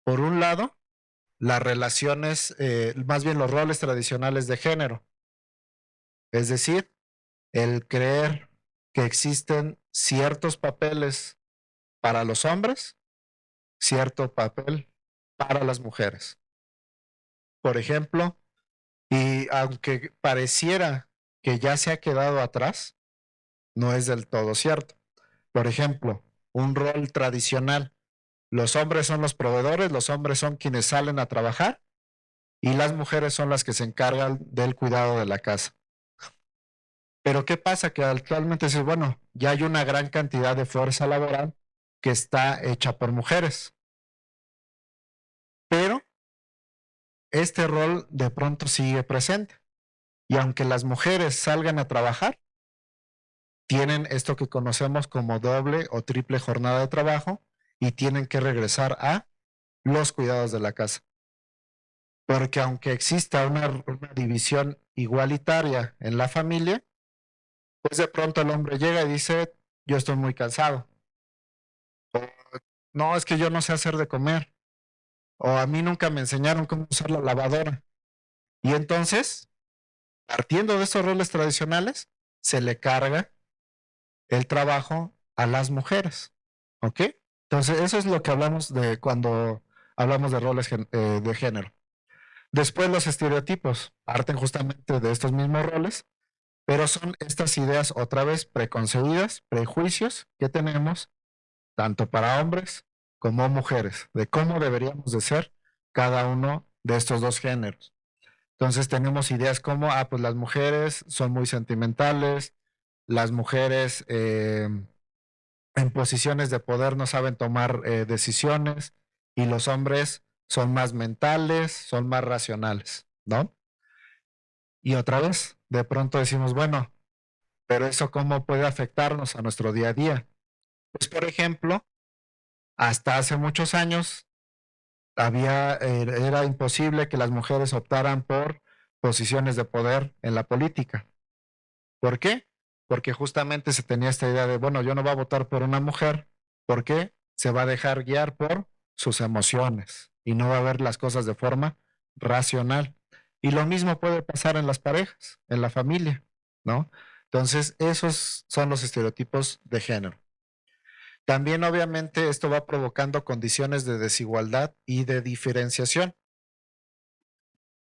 Por un lado, las relaciones, más bien los roles tradicionales de género. Es decir, el creer que existen ciertos papeles para los hombres, cierto papel para las mujeres. Por ejemplo, y aunque pareciera que ya se ha quedado atrás, no es del todo cierto. Por ejemplo, un rol tradicional. Los hombres son los proveedores, los hombres son quienes salen a trabajar y las mujeres son las que se encargan del cuidado de la casa. Pero ¿qué pasa? Que actualmente dices, bueno, ya hay una gran cantidad de fuerza laboral que está hecha por mujeres, pero este rol de pronto sigue presente. Y aunque las mujeres salgan a trabajar, tienen esto que conocemos como doble o triple jornada de trabajo y tienen que regresar a los cuidados de la casa. Porque aunque exista una división igualitaria en la familia, pues de pronto el hombre llega y dice, yo estoy muy cansado. O, no, es que yo no sé hacer de comer. O a mí nunca me enseñaron cómo usar la lavadora. Y entonces, partiendo de estos roles tradicionales, se le carga el trabajo a las mujeres. ¿Ok? Entonces, eso es lo que hablamos de cuando hablamos de roles de género. Después los estereotipos parten justamente de estos mismos roles, pero son estas ideas otra vez preconcebidas, prejuicios que tenemos tanto para hombres como mujeres, de cómo deberíamos de ser cada uno de estos dos géneros. Entonces tenemos ideas como, pues las mujeres son muy sentimentales, las mujeres en posiciones de poder no saben tomar decisiones y los hombres son más mentales, son más racionales, ¿no? Y otra vez, de pronto decimos, bueno, pero eso cómo puede afectarnos a nuestro día a día. Pues por ejemplo, hasta hace muchos años era imposible que las mujeres optaran por posiciones de poder en la política. ¿Por qué? Porque justamente se tenía esta idea de, bueno, yo no voy a votar por una mujer, ¿por qué? Se va a dejar guiar por sus emociones y no va a ver las cosas de forma racional. Y lo mismo puede pasar en las parejas, en la familia, ¿no? Entonces, esos son los estereotipos de género. También, obviamente, esto va provocando condiciones de desigualdad y de diferenciación.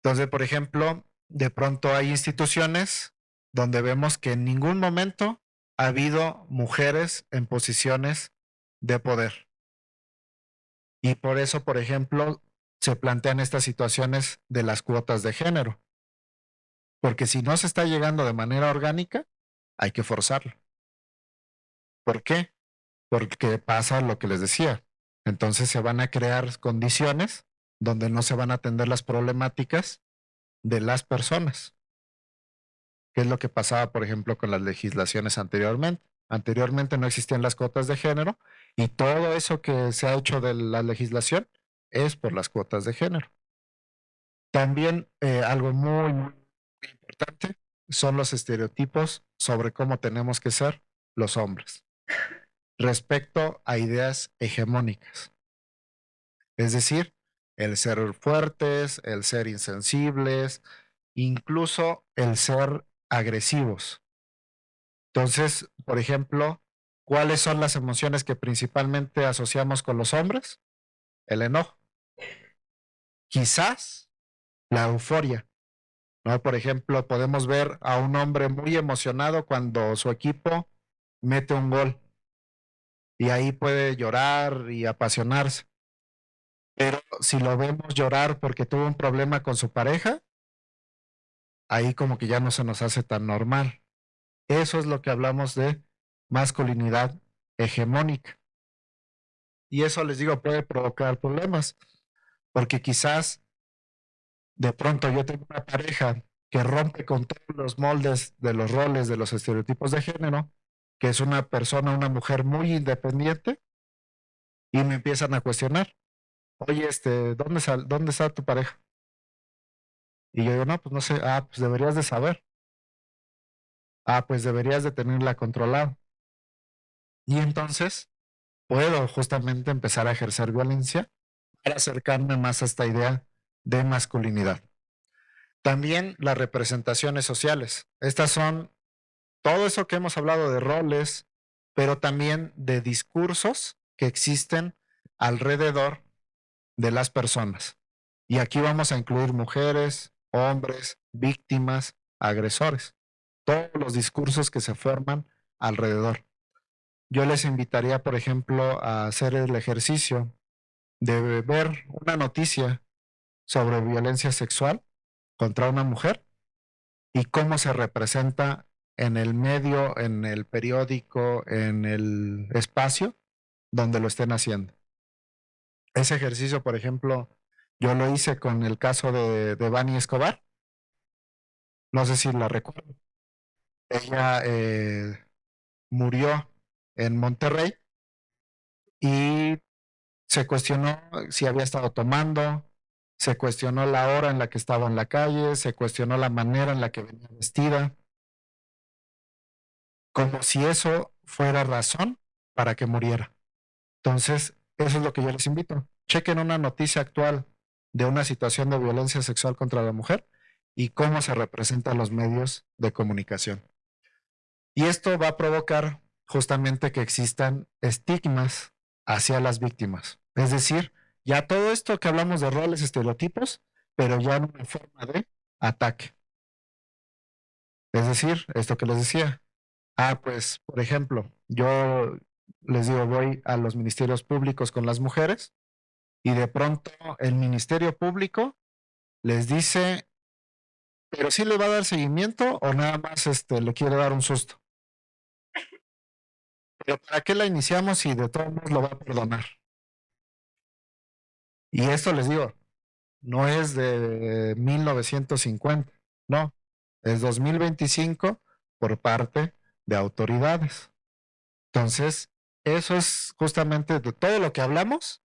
Entonces, por ejemplo, de pronto hay instituciones donde vemos que en ningún momento ha habido mujeres en posiciones de poder. Y por eso, por ejemplo, se plantean estas situaciones de las cuotas de género. Porque si no se está llegando de manera orgánica, hay que forzarlo. ¿Por qué? Porque pasa lo que les decía. Entonces se van a crear condiciones donde no se van a atender las problemáticas de las personas, que es lo que pasaba, por ejemplo, con las legislaciones anteriormente. Anteriormente no existían las cuotas de género y todo eso que se ha hecho de la legislación es por las cuotas de género. También algo muy, muy importante son los estereotipos sobre cómo tenemos que ser los hombres respecto a ideas hegemónicas. Es decir, el ser fuertes, el ser insensibles, incluso el ser agresivos. Entonces, por ejemplo, ¿cuáles son las emociones que principalmente asociamos con los hombres? El enojo. Quizás la euforia, ¿no? Por ejemplo, podemos ver a un hombre muy emocionado cuando su equipo mete un gol y ahí puede llorar y apasionarse. Pero si lo vemos llorar porque tuvo un problema con su pareja, ahí como que ya no se nos hace tan normal. Eso es lo que hablamos de masculinidad hegemónica. Y eso les digo puede provocar problemas, porque quizás de pronto yo tengo una pareja que rompe con todos los moldes de los roles, de los estereotipos de género, que es una persona, una mujer muy independiente, y me empiezan a cuestionar, oye, ¿dónde está tu pareja? Y yo digo, no, pues no sé, pues deberías de saber, pues deberías de tenerla controlada. Y entonces puedo justamente empezar a ejercer violencia para acercarme más a esta idea de masculinidad. También las representaciones sociales. Estas son todo eso que hemos hablado de roles, pero también de discursos que existen alrededor de las personas. Y aquí vamos a incluir mujeres, hombres, víctimas, agresores, todos los discursos que se forman alrededor. Yo les invitaría, por ejemplo, a hacer el ejercicio de ver una noticia sobre violencia sexual contra una mujer y cómo se representa en el medio, en el periódico, en el espacio donde lo estén haciendo. Ese ejercicio, por ejemplo, yo lo hice con el caso de Bani Escobar. No sé si la recuerdo. Ella murió en Monterrey y se cuestionó si había estado tomando, se cuestionó la hora en la que estaba en la calle, se cuestionó la manera en la que venía vestida, como si eso fuera razón para que muriera. Entonces, eso es lo que yo les invito. Chequen una noticia actual de una situación de violencia sexual contra la mujer y cómo se representa en los medios de comunicación. Y esto va a provocar justamente que existan estigmas hacia las víctimas. Es decir, ya todo esto que hablamos de roles, estereotipos, pero ya en una forma de ataque. Es decir, esto que les decía. Pues, por ejemplo, yo les digo, voy a los ministerios públicos con las mujeres y de pronto el ministerio público les dice, pero sí le va a dar seguimiento o nada más le quiere dar un susto. Pero ¿para qué la iniciamos si de todos modos lo va a perdonar? Y esto les digo, no es de 1950, no, es 2025 por parte de autoridades. Entonces, eso es justamente de todo lo que hablamos,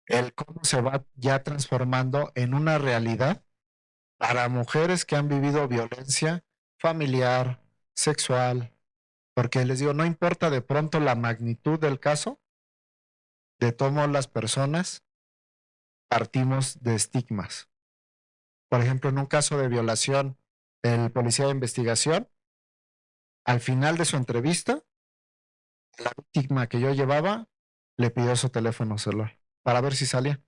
el cómo se va ya transformando en una realidad para mujeres que han vivido violencia familiar, sexual, porque les digo, no importa de pronto la magnitud del caso, de cómo las personas partimos de estigmas. Por ejemplo, en un caso de violación, el policía de investigación, al final de su entrevista, la víctima que yo llevaba le pidió su teléfono celular para ver si salía.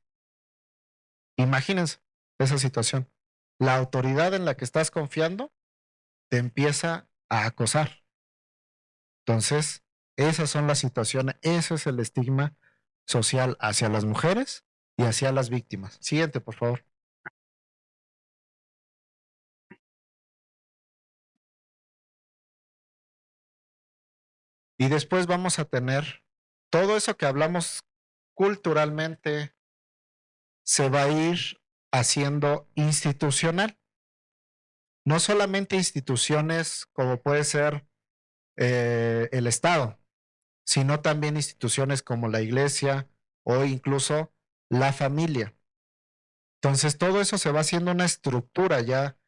Imagínense esa situación. La autoridad en la que estás confiando te empieza a acosar. Entonces, esas son las situaciones, ese es el estigma social hacia las mujeres y hacia las víctimas. Siguiente, por favor. Y después vamos a tener todo eso que hablamos culturalmente, se va a ir haciendo institucional. No solamente instituciones como puede ser el Estado, sino también instituciones como la iglesia o incluso la familia. Entonces todo eso se va haciendo una estructura ya,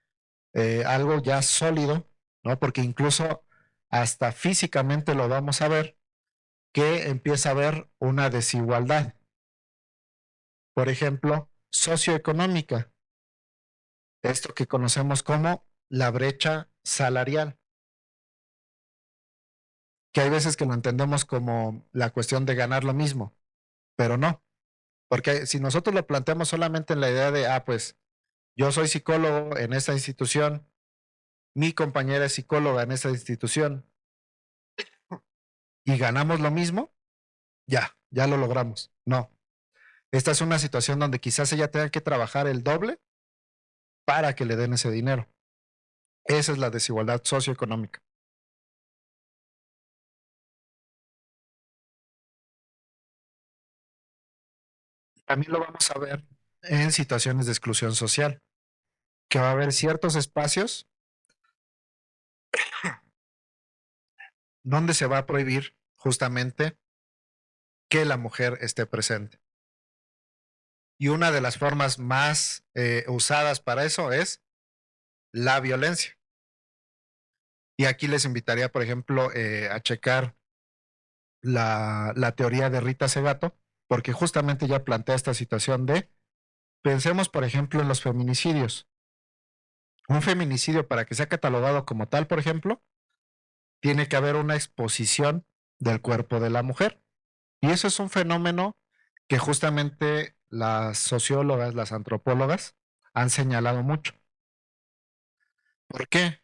algo ya sólido, ¿no? Porque incluso hasta físicamente lo vamos a ver, que empieza a haber una desigualdad. Por ejemplo, socioeconómica, esto que conocemos como la brecha salarial, que hay veces que lo entendemos como la cuestión de ganar lo mismo, pero no, porque si nosotros lo planteamos solamente en la idea de, pues yo soy psicólogo en esta institución, mi compañera es psicóloga en esta institución, y ganamos lo mismo, ya lo logramos. No, esta es una situación donde quizás ella tenga que trabajar el doble para que le den ese dinero. Esa es la desigualdad socioeconómica. También lo vamos a ver en situaciones de exclusión social, que va a haber ciertos espacios donde se va a prohibir justamente que la mujer esté presente. Y una de las formas más usadas para eso es la violencia. Y aquí les invitaría, por ejemplo, a checar la teoría de Rita Segato, porque justamente ya plantea esta situación de, pensemos, por ejemplo, en los feminicidios. Un feminicidio, para que sea catalogado como tal, por ejemplo, tiene que haber una exposición del cuerpo de la mujer. Y eso es un fenómeno que justamente las sociólogas, las antropólogas, han señalado mucho. ¿Por qué?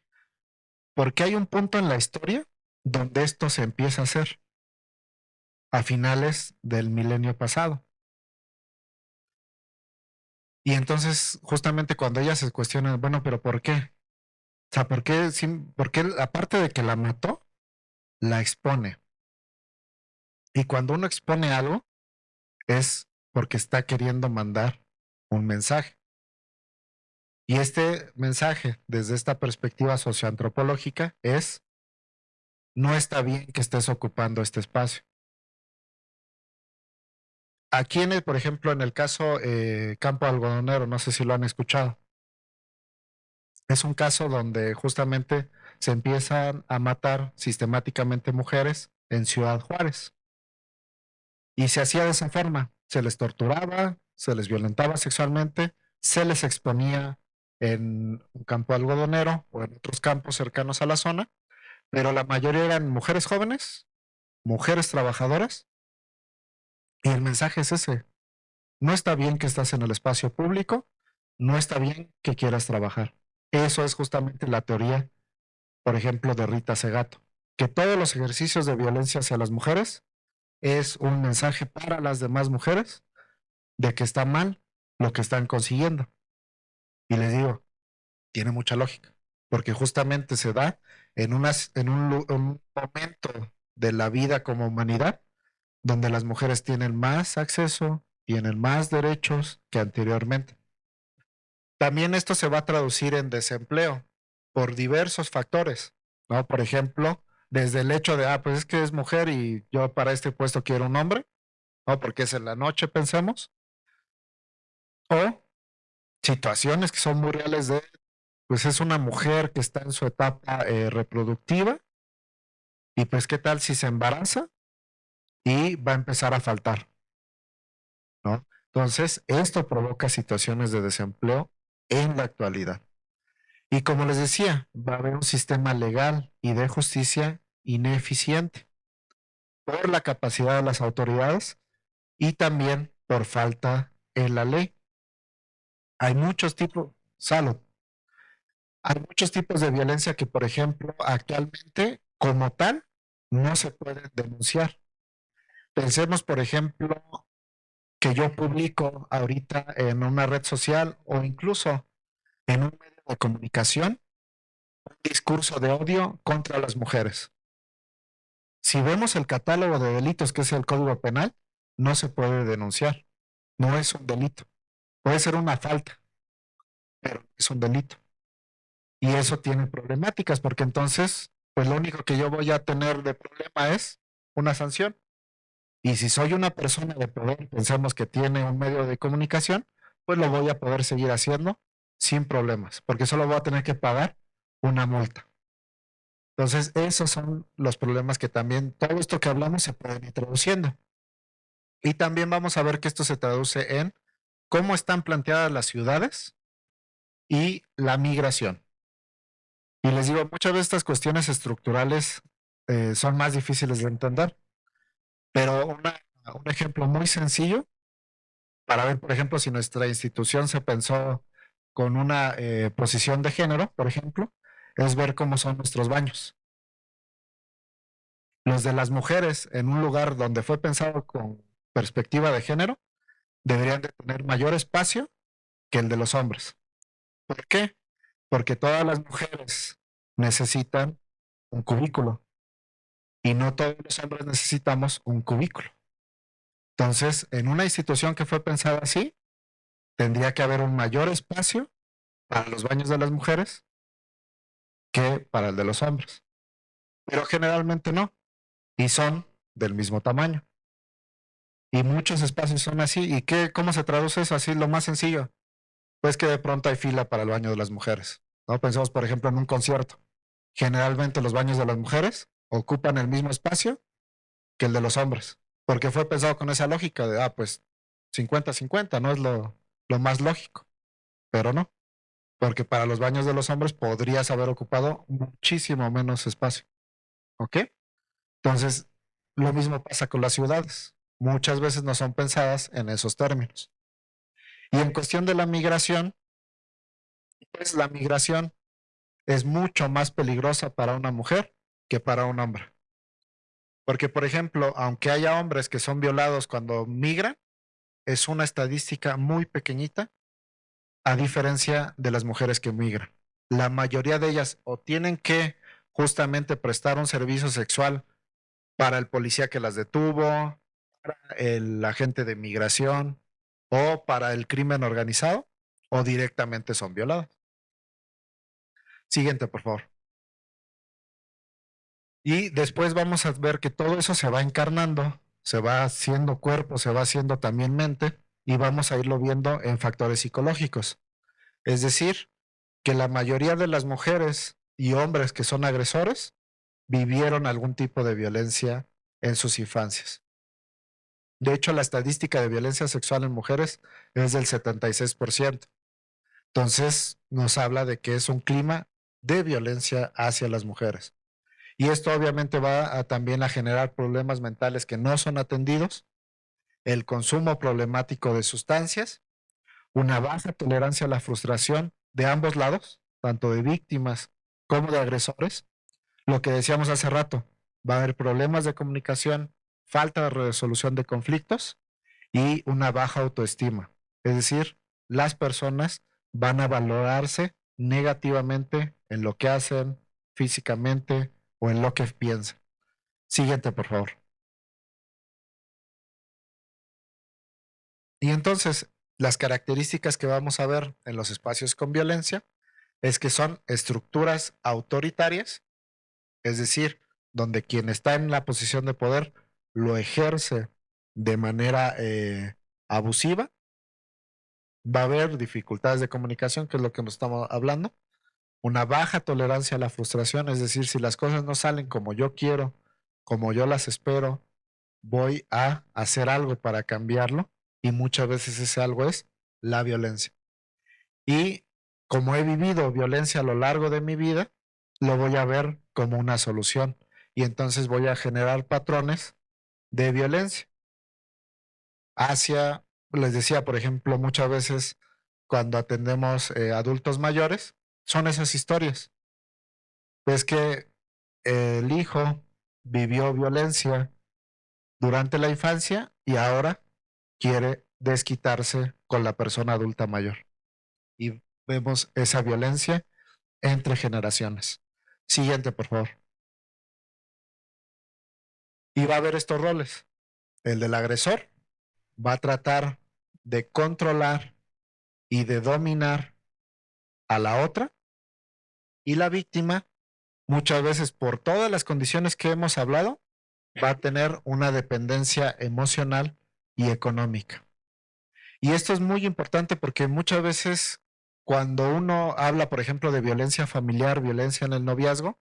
Porque hay un punto en la historia donde esto se empieza a hacer, a finales del milenio pasado. Y entonces, justamente cuando ellas se cuestionan, bueno, pero ¿por qué? O sea, ¿por qué aparte de que la mató, la expone? Y cuando uno expone algo, es porque está queriendo mandar un mensaje. Y este mensaje, desde esta perspectiva socioantropológica, es, no está bien que estés ocupando este espacio. Aquí, por ejemplo, en el caso Campo Algodonero, no sé si lo han escuchado, es un caso donde justamente se empiezan a matar sistemáticamente mujeres en Ciudad Juárez. Y se hacía de esa forma, se les torturaba, se les violentaba sexualmente, se les exponía en un campo algodonero o en otros campos cercanos a la zona, pero la mayoría eran mujeres jóvenes, mujeres trabajadoras, y el mensaje es ese: no está bien que estás en el espacio público, no está bien que quieras trabajar. Eso es justamente la teoría, por ejemplo, de Rita Segato, que todos los ejercicios de violencia hacia las mujeres es un mensaje para las demás mujeres de que está mal lo que están consiguiendo. Y les digo, tiene mucha lógica, porque justamente se da en un momento de la vida como humanidad donde las mujeres tienen más acceso, tienen más derechos que anteriormente. También esto se va a traducir en desempleo por diversos factores, ¿no? Por ejemplo, desde el hecho de, pues es que es mujer y yo para este puesto quiero un hombre, ¿no? Porque es en la noche, pensemos, o situaciones que son muy reales de, pues es una mujer que está en su etapa reproductiva y pues qué tal si se embaraza y va a empezar a faltar, ¿no? Entonces, esto provoca situaciones de desempleo en la actualidad. Y como les decía, va a haber un sistema legal y de justicia ineficiente por la capacidad de las autoridades y también por falta en la ley. Hay muchos tipos, salud, hay muchos tipos de violencia que, por ejemplo, actualmente, como tal, no se pueden denunciar. Pensemos, por ejemplo, que yo publico ahorita en una red social o incluso en un medio de comunicación un discurso de odio contra las mujeres. Si vemos el catálogo de delitos que es el Código Penal, no se puede denunciar. No es un delito. Puede ser una falta, pero es un delito. Y eso tiene problemáticas porque entonces, pues lo único que yo voy a tener de problema es una sanción. Y si soy una persona de poder, pensamos que tiene un medio de comunicación, pues lo voy a poder seguir haciendo sin problemas, porque solo voy a tener que pagar una multa. Entonces, esos son los problemas que también todo esto que hablamos se pueden ir traduciendo. Y también vamos a ver que esto se traduce en cómo están planteadas las ciudades y la migración. Y les digo, muchas de estas cuestiones estructurales son más difíciles de entender, pero un ejemplo muy sencillo para ver, por ejemplo, si nuestra institución se pensó con una posición de género, por ejemplo, es ver cómo son nuestros baños. Los de las mujeres en un lugar donde fue pensado con perspectiva de género deberían de tener mayor espacio que el de los hombres. ¿Por qué? Porque todas las mujeres necesitan un cubículo y no todos los hombres necesitamos un cubículo. Entonces, en una institución que fue pensada así, tendría que haber un mayor espacio para los baños de las mujeres que para el de los hombres. Pero generalmente no, y son del mismo tamaño. Y muchos espacios son así. ¿Y qué, cómo se traduce eso? Así, lo más sencillo. Pues que de pronto hay fila para el baño de las mujeres. ¿No? Pensemos, por ejemplo, en un concierto. Generalmente los baños de las mujeres ocupan el mismo espacio que el de los hombres, porque fue pensado con esa lógica de, pues 50-50, no es lo más lógico, pero no, porque para los baños de los hombres podrías haber ocupado muchísimo menos espacio, ¿ok? Entonces, lo mismo pasa con las ciudades. Muchas veces no son pensadas en esos términos. Y en cuestión de la migración, pues la migración es mucho más peligrosa para una mujer que para un hombre. Porque, por ejemplo, aunque haya hombres que son violados cuando migran, es una estadística muy pequeñita, a diferencia de las mujeres que migran. La mayoría de ellas o tienen que justamente prestar un servicio sexual para el policía que las detuvo, para el agente de migración o para el crimen organizado, o directamente son violadas. Siguiente, por favor. Y después vamos a ver que todo eso se va encarnando, se va haciendo cuerpo, se va haciendo también mente, y vamos a irlo viendo en factores psicológicos. Es decir, que la mayoría de las mujeres y hombres que son agresores vivieron algún tipo de violencia en sus infancias. De hecho, la estadística de violencia sexual en mujeres es del 76%. Entonces, nos habla de que es un clima de violencia hacia las mujeres. Y esto obviamente va también a generar problemas mentales que no son atendidos, el consumo problemático de sustancias, una baja tolerancia a la frustración de ambos lados, tanto de víctimas como de agresores. Lo que decíamos hace rato, va a haber problemas de comunicación, falta de resolución de conflictos y una baja autoestima. Es decir, las personas van a valorarse negativamente en lo que hacen físicamente o en lo que piensan. Siguiente, por favor. Y entonces, las características que vamos a ver en los espacios con violencia es que son estructuras autoritarias, es decir, donde quien está en la posición de poder lo ejerce de manera abusiva. Va a haber dificultades de comunicación, que es lo que nos estamos hablando. Una baja tolerancia a la frustración, es decir, si las cosas no salen como yo quiero, como yo las espero, voy a hacer algo para cambiarlo, y muchas veces ese algo es la violencia. Y como he vivido violencia a lo largo de mi vida, lo voy a ver como una solución. Y entonces voy a generar patrones de violencia hacia, les decía, por ejemplo, muchas veces cuando atendemos adultos mayores, son esas historias. Es que el hijo vivió violencia durante la infancia y ahora quiere desquitarse con la persona adulta mayor. Y vemos esa violencia entre generaciones. Siguiente, por favor. Y va a haber estos roles. El del agresor va a tratar de controlar y de dominar a la otra, y la víctima, muchas veces por todas las condiciones que hemos hablado, va a tener una dependencia emocional y económica. Y esto es muy importante porque muchas veces cuando uno habla, por ejemplo, de violencia familiar, violencia en el noviazgo,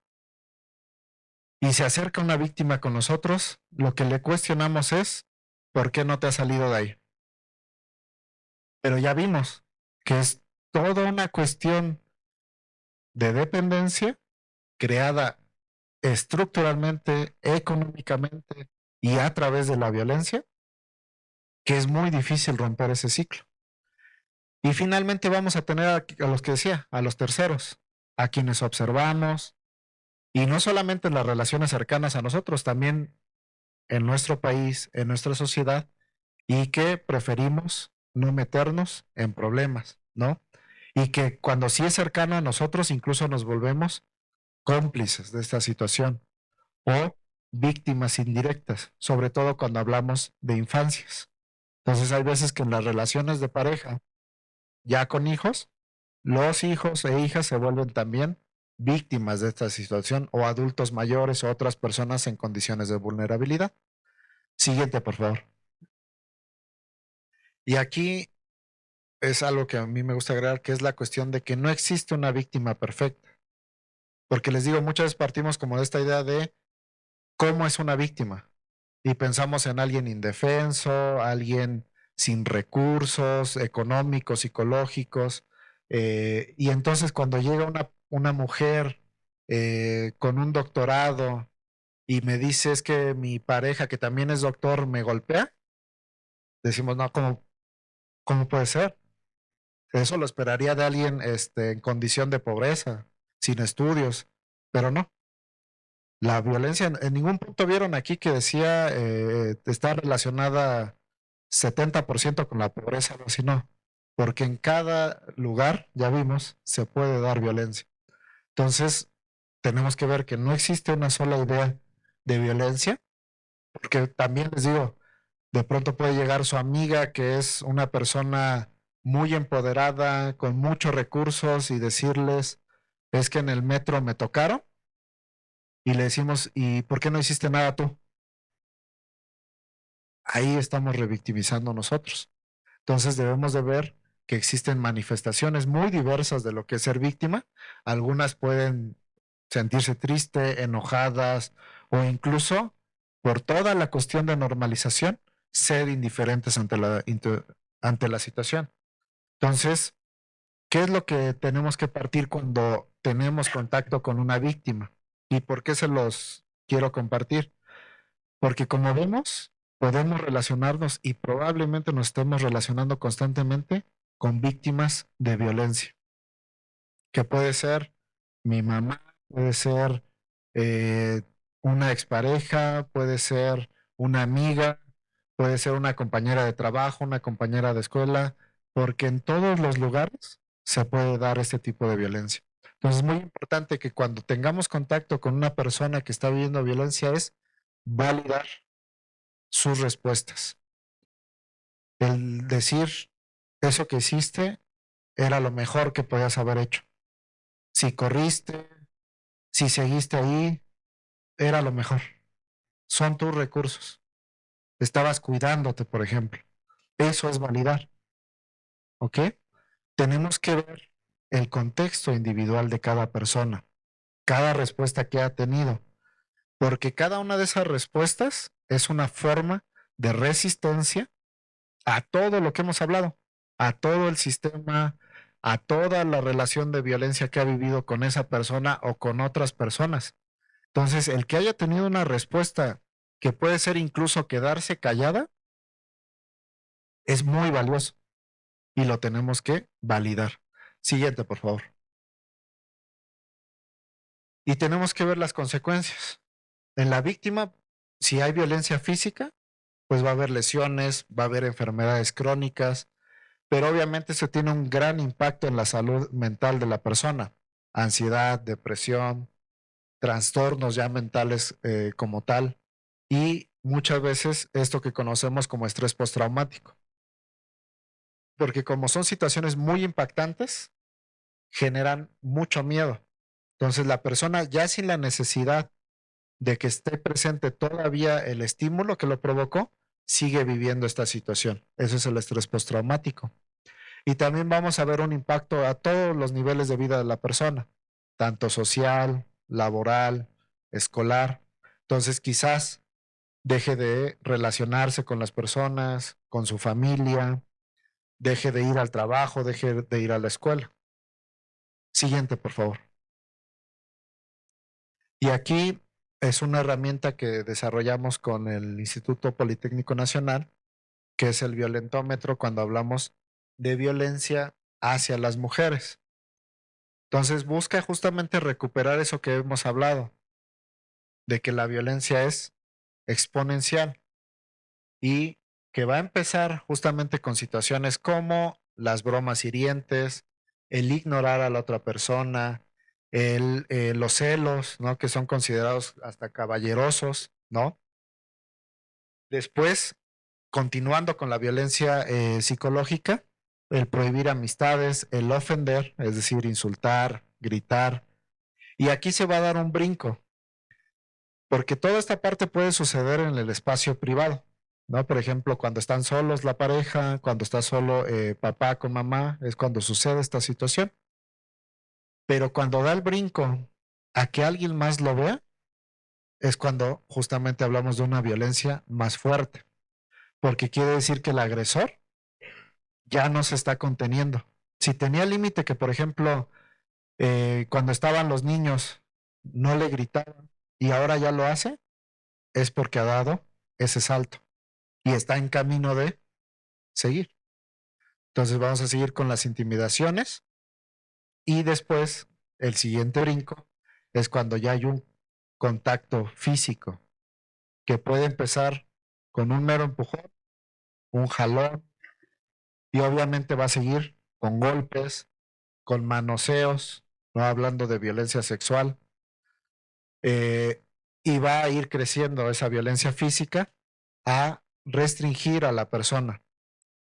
y se acerca una víctima con nosotros, lo que le cuestionamos es, ¿por qué no te has salido de ahí? Pero ya vimos que es toda una cuestión de dependencia creada estructuralmente, económicamente y a través de la violencia, que es muy difícil romper ese ciclo. Y finalmente vamos a tener a los que decía, a los terceros, a quienes observamos, Y no solamente en las relaciones cercanas a nosotros, también en nuestro país, en nuestra sociedad, y que preferimos no meternos en problemas, ¿no? Y que cuando sí es cercano a nosotros, incluso nos volvemos cómplices de esta situación o víctimas indirectas, sobre todo cuando hablamos de infancias. Entonces hay veces que en las relaciones de pareja, ya con hijos, los hijos e hijas se vuelven también víctimas de esta situación o adultos mayores o otras personas en condiciones de vulnerabilidad. Siguiente, por favor. Y aquí es algo que a mí me gusta agregar, que es la cuestión de que no existe una víctima perfecta. Porque les digo, muchas veces partimos como de esta idea de cómo es una víctima. Y pensamos en alguien indefenso, alguien sin recursos económicos, psicológicos. Y entonces cuando llega una mujer con un doctorado y me dice es que mi pareja, que también es doctor, me golpea, decimos, no, ¿cómo puede ser? Eso lo esperaría de alguien en condición de pobreza, sin estudios, pero no. La violencia, en ningún punto vieron aquí que decía está relacionada 70% con la pobreza, no, sino porque en cada lugar, ya vimos, se puede dar violencia. Entonces, tenemos que ver que no existe una sola idea de violencia, porque también les digo, de pronto puede llegar su amiga que es una persona muy empoderada, con muchos recursos y decirles, es que en el metro me tocaron y le decimos, ¿y por qué no hiciste nada tú? Ahí estamos revictimizando nosotros. Entonces debemos de ver que existen manifestaciones muy diversas de lo que es ser víctima. Algunas pueden sentirse tristes, enojadas o incluso por toda la cuestión de normalización, ser indiferentes ante la situación. Entonces, ¿qué es lo que tenemos que partir cuando tenemos contacto con una víctima? ¿Y por qué se los quiero compartir? Porque como vemos, podemos relacionarnos y probablemente nos estemos relacionando constantemente con víctimas de violencia, que puede ser mi mamá, puede ser eh, una expareja, puede ser una amiga, puede ser una compañera de trabajo, una compañera de escuela, porque en todos los lugares se puede dar este tipo de violencia. Entonces es muy importante que cuando tengamos contacto con una persona que está viviendo violencia es validar sus respuestas. El decir eso que hiciste era lo mejor que podías haber hecho. Si corriste, si seguiste ahí, era lo mejor. Son tus recursos. Estabas cuidándote, por ejemplo. Eso es validar, ¿ok? Tenemos que ver el contexto individual de cada persona, cada respuesta que ha tenido, porque cada una de esas respuestas es una forma de resistencia a todo lo que hemos hablado, a todo el sistema, a toda la relación de violencia que ha vivido con esa persona o con otras personas. Entonces, el que haya tenido una respuesta que puede ser incluso quedarse callada, es muy valioso y lo tenemos que validar. Siguiente, por favor. Y tenemos que ver las consecuencias. En la víctima, si hay violencia física, pues va a haber lesiones, va a haber enfermedades crónicas, pero obviamente eso tiene un gran impacto en la salud mental de la persona. Ansiedad, depresión, trastornos ya mentales como tal y muchas veces esto que conocemos como estrés postraumático. Porque como son situaciones muy impactantes, generan mucho miedo. Entonces la persona ya sin la necesidad de que esté presente todavía el estímulo que lo provocó, sigue viviendo esta situación. Eso es el estrés postraumático. Y también vamos a ver un impacto a todos los niveles de vida de la persona, tanto social, laboral, escolar. Entonces quizás deje de relacionarse con las personas, con su familia, deje de ir al trabajo, deje de ir a la escuela. Siguiente, por favor. Y aquí es una herramienta que desarrollamos con el Instituto Politécnico Nacional, que es el violentómetro cuando hablamos de violencia hacia las mujeres. Entonces busca justamente recuperar eso que hemos hablado. de que la violencia es exponencial y que va a empezar justamente con situaciones como las bromas hirientes, el ignorar a la otra persona, los celos, ¿no? Que son considerados hasta caballerosos, ¿no? Después, continuando con la violencia psicológica, el prohibir amistades, el ofender, es decir, insultar, gritar. Y aquí se va a dar un brinco, porque toda esta parte puede suceder en el espacio privado, ¿no? Por ejemplo, cuando están solos la pareja, cuando está solo papá con mamá, es cuando sucede esta situación. Pero cuando da el brinco a que alguien más lo vea, es cuando justamente hablamos de una violencia más fuerte, porque quiere decir que el agresor ya no se está conteniendo. Si tenía límite que, por ejemplo, cuando estaban los niños no le gritaban y ahora ya lo hace, es porque ha dado ese salto y está en camino de seguir. Entonces vamos a seguir con las intimidaciones y después el siguiente brinco es cuando ya hay un contacto físico que puede empezar con un mero empujón, un jalón y obviamente va a seguir con golpes, con manoseos, no hablando de violencia sexual, eh, y va a ir creciendo esa violencia física a restringir a la persona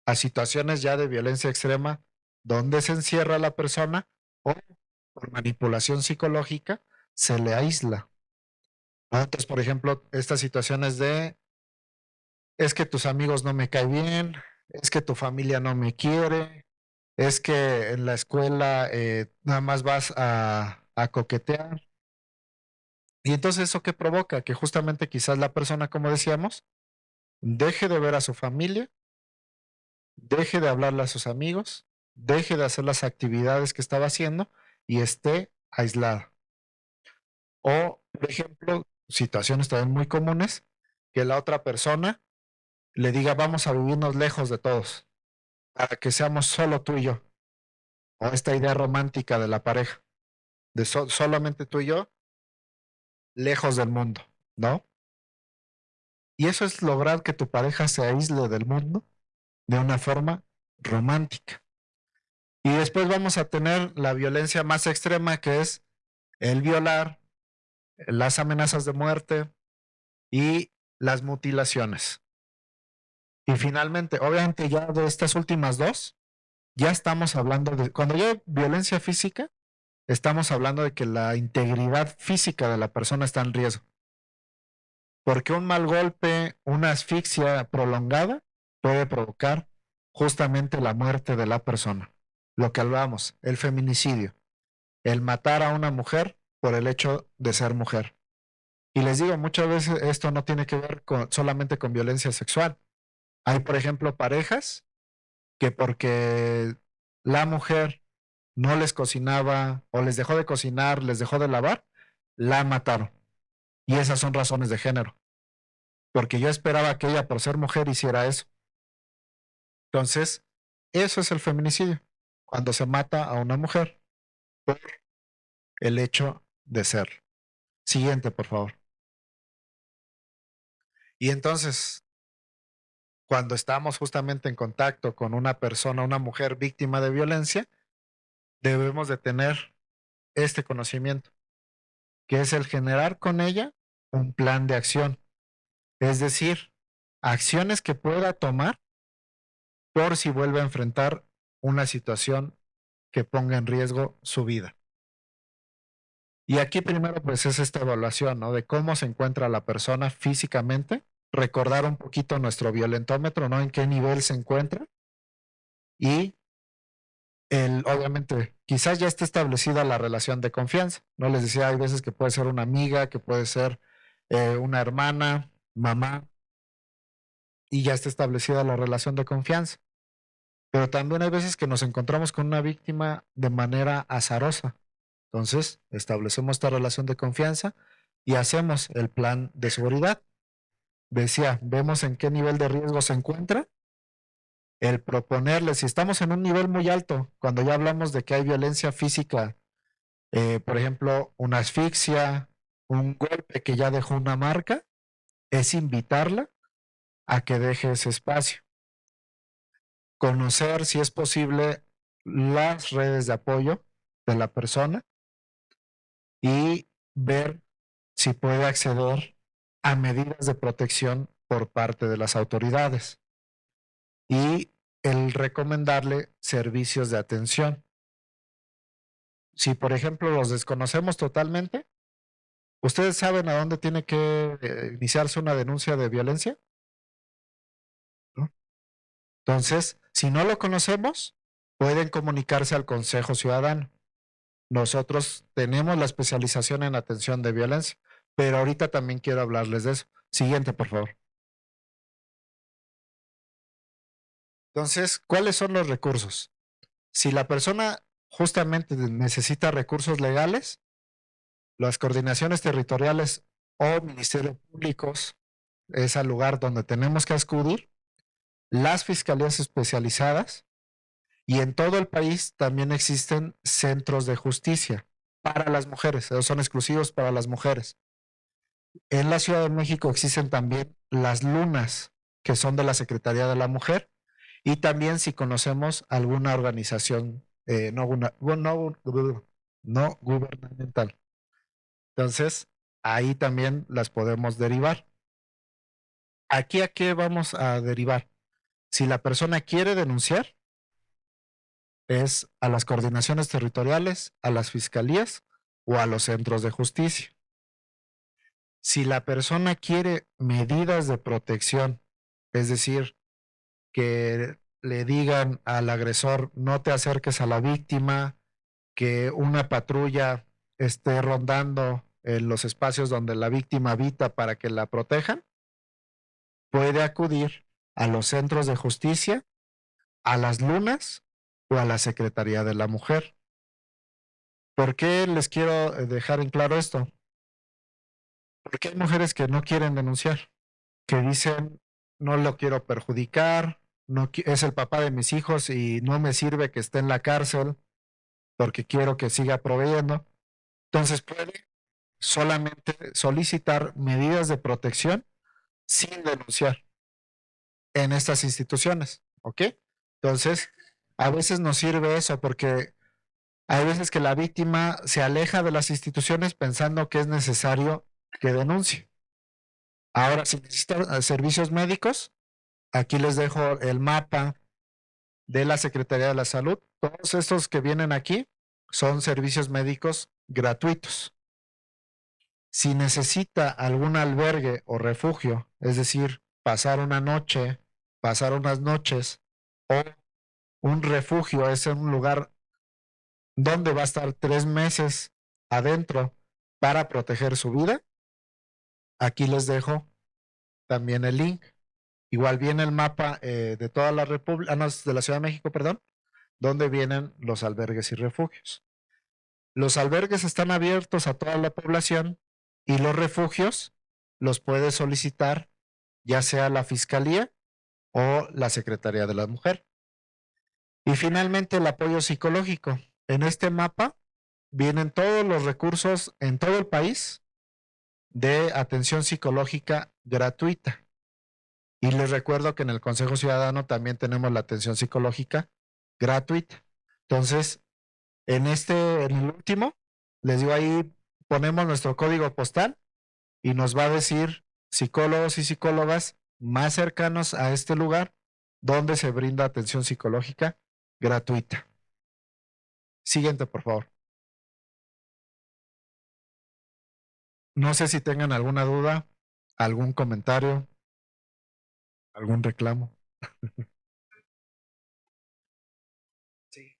a situaciones ya de violencia extrema donde se encierra a la persona o por manipulación psicológica se le aísla. Entonces, por ejemplo, estas situaciones de es que tus amigos no me caen bien, es que tu familia no me quiere, es que en la escuela nada más vas a coquetear. Y entonces eso que provoca que justamente quizás la persona, como decíamos, deje de ver a su familia, deje de hablarle a sus amigos, deje de hacer las actividades que estaba haciendo y esté aislada. O, por ejemplo, situaciones también muy comunes, que la otra persona le diga vamos a vivirnos lejos de todos, para que seamos solo tú y yo. O esta idea romántica de la pareja, de solamente tú y yo, lejos del mundo, ¿no? Y eso es lograr que tu pareja se aísle del mundo de una forma romántica. Y después vamos a tener la violencia más extrema, que es el violar, las amenazas de muerte y las mutilaciones. Y finalmente, obviamente ya de estas últimas dos, ya estamos hablando de, cuando ya hay violencia física, estamos hablando de que la integridad física de la persona está en riesgo. Porque un mal golpe, una asfixia prolongada puede provocar justamente la muerte de la persona. Lo que hablamos, el feminicidio, el matar a una mujer por el hecho de ser mujer. Y les digo, muchas veces esto no tiene que ver solamente con violencia sexual. Hay, por ejemplo, parejas que porque la mujer no les cocinaba o les dejó de cocinar, les dejó de lavar, la mataron. Y esas son razones de género, porque yo esperaba que ella por ser mujer hiciera eso. Entonces, eso es el feminicidio, cuando se mata a una mujer por el hecho de ser. Siguiente, por favor. Y entonces, cuando estamos justamente en contacto con una persona, una mujer víctima de violencia, debemos de tener este conocimiento, que es el generar con ella un plan de acción, es decir, acciones que pueda tomar por si vuelve a enfrentar una situación que ponga en riesgo su vida. Y aquí primero pues es esta evaluación, ¿no? De cómo se encuentra la persona físicamente, recordar un poquito nuestro violentómetro, ¿no? En qué nivel se encuentra y obviamente, quizás ya esté establecida la relación de confianza. No les decía, hay veces que puede ser una amiga, que puede ser una hermana, mamá, y ya está establecida la relación de confianza. Pero también hay veces que nos encontramos con una víctima de manera azarosa. Entonces, establecemos esta relación de confianza y hacemos el plan de seguridad. Decía, vemos en qué nivel de riesgo se encuentra, el proponerle, si estamos en un nivel muy alto, cuando ya hablamos de que hay violencia física, por ejemplo, una asfixia, un golpe que ya dejó una marca, es invitarla a que deje ese espacio. Conocer, si es posible, las redes de apoyo de la persona y ver si puede acceder a medidas de protección por parte de las autoridades y el recomendarle servicios de atención. Si, por ejemplo, los desconocemos totalmente, ¿ustedes saben a dónde tiene que iniciarse una denuncia de violencia? ¿No? Entonces, si no lo conocemos, pueden comunicarse al Consejo Ciudadano. Nosotros tenemos la especialización en atención de violencia, pero ahorita también quiero hablarles de eso. Siguiente, por favor. Entonces, ¿cuáles son los recursos? Si la persona justamente necesita recursos legales, las coordinaciones territoriales o ministerios públicos es el lugar donde tenemos que acudir, las fiscalías especializadas y en todo el país también existen centros de justicia para las mujeres, son exclusivos para las mujeres. En la Ciudad de México existen también las lunas, que son de la Secretaría de la Mujer, y también si conocemos alguna organización no gubernamental. Entonces, ahí también las podemos derivar. ¿Aquí a qué vamos a derivar? Si la persona quiere denunciar, es a las coordinaciones territoriales, a las fiscalías o a los centros de justicia. Si la persona quiere medidas de protección, es decir, que le digan al agresor no te acerques a la víctima, que una patrulla esté rondando en los espacios donde la víctima habita para que la protejan, puede acudir a los centros de justicia, a las lunas o a la Secretaría de la Mujer. ¿Por qué les quiero dejar en claro esto? Porque hay mujeres que no quieren denunciar, que dicen, no lo quiero perjudicar, no es el papá de mis hijos y no me sirve que esté en la cárcel porque quiero que siga proveyendo. Entonces puede solamente solicitar medidas de protección sin denunciar en estas instituciones, ¿ok? Entonces, a veces nos sirve eso porque hay veces que la víctima se aleja de las instituciones pensando que es necesario que denuncie. Ahora, si necesitan servicios médicos, aquí les dejo el mapa de la Secretaría de la Salud. Todos estos que vienen aquí son servicios médicos gratuitos. Si necesita algún albergue o refugio, es decir, pasar una noche, pasar unas noches, o un refugio es un lugar donde va a estar 3 meses adentro para proteger su vida, aquí les dejo también el link. Igual viene el mapa de toda la República, no, de la Ciudad de México, perdón, donde vienen los albergues y refugios. Los albergues están abiertos a toda la población y los refugios los puede solicitar ya sea la Fiscalía o la Secretaría de la Mujer. Y finalmente el apoyo psicológico. En este mapa vienen todos los recursos en todo el país de atención psicológica gratuita. Y les recuerdo que en el Consejo Ciudadano también tenemos la atención psicológica gratuita. Entonces, en el último, les digo ahí, ponemos nuestro código postal y nos va a decir psicólogos y psicólogas más cercanos a este lugar donde se brinda atención psicológica gratuita. Siguiente, por favor. No sé si tengan alguna duda, algún comentario, algún reclamo. Sí.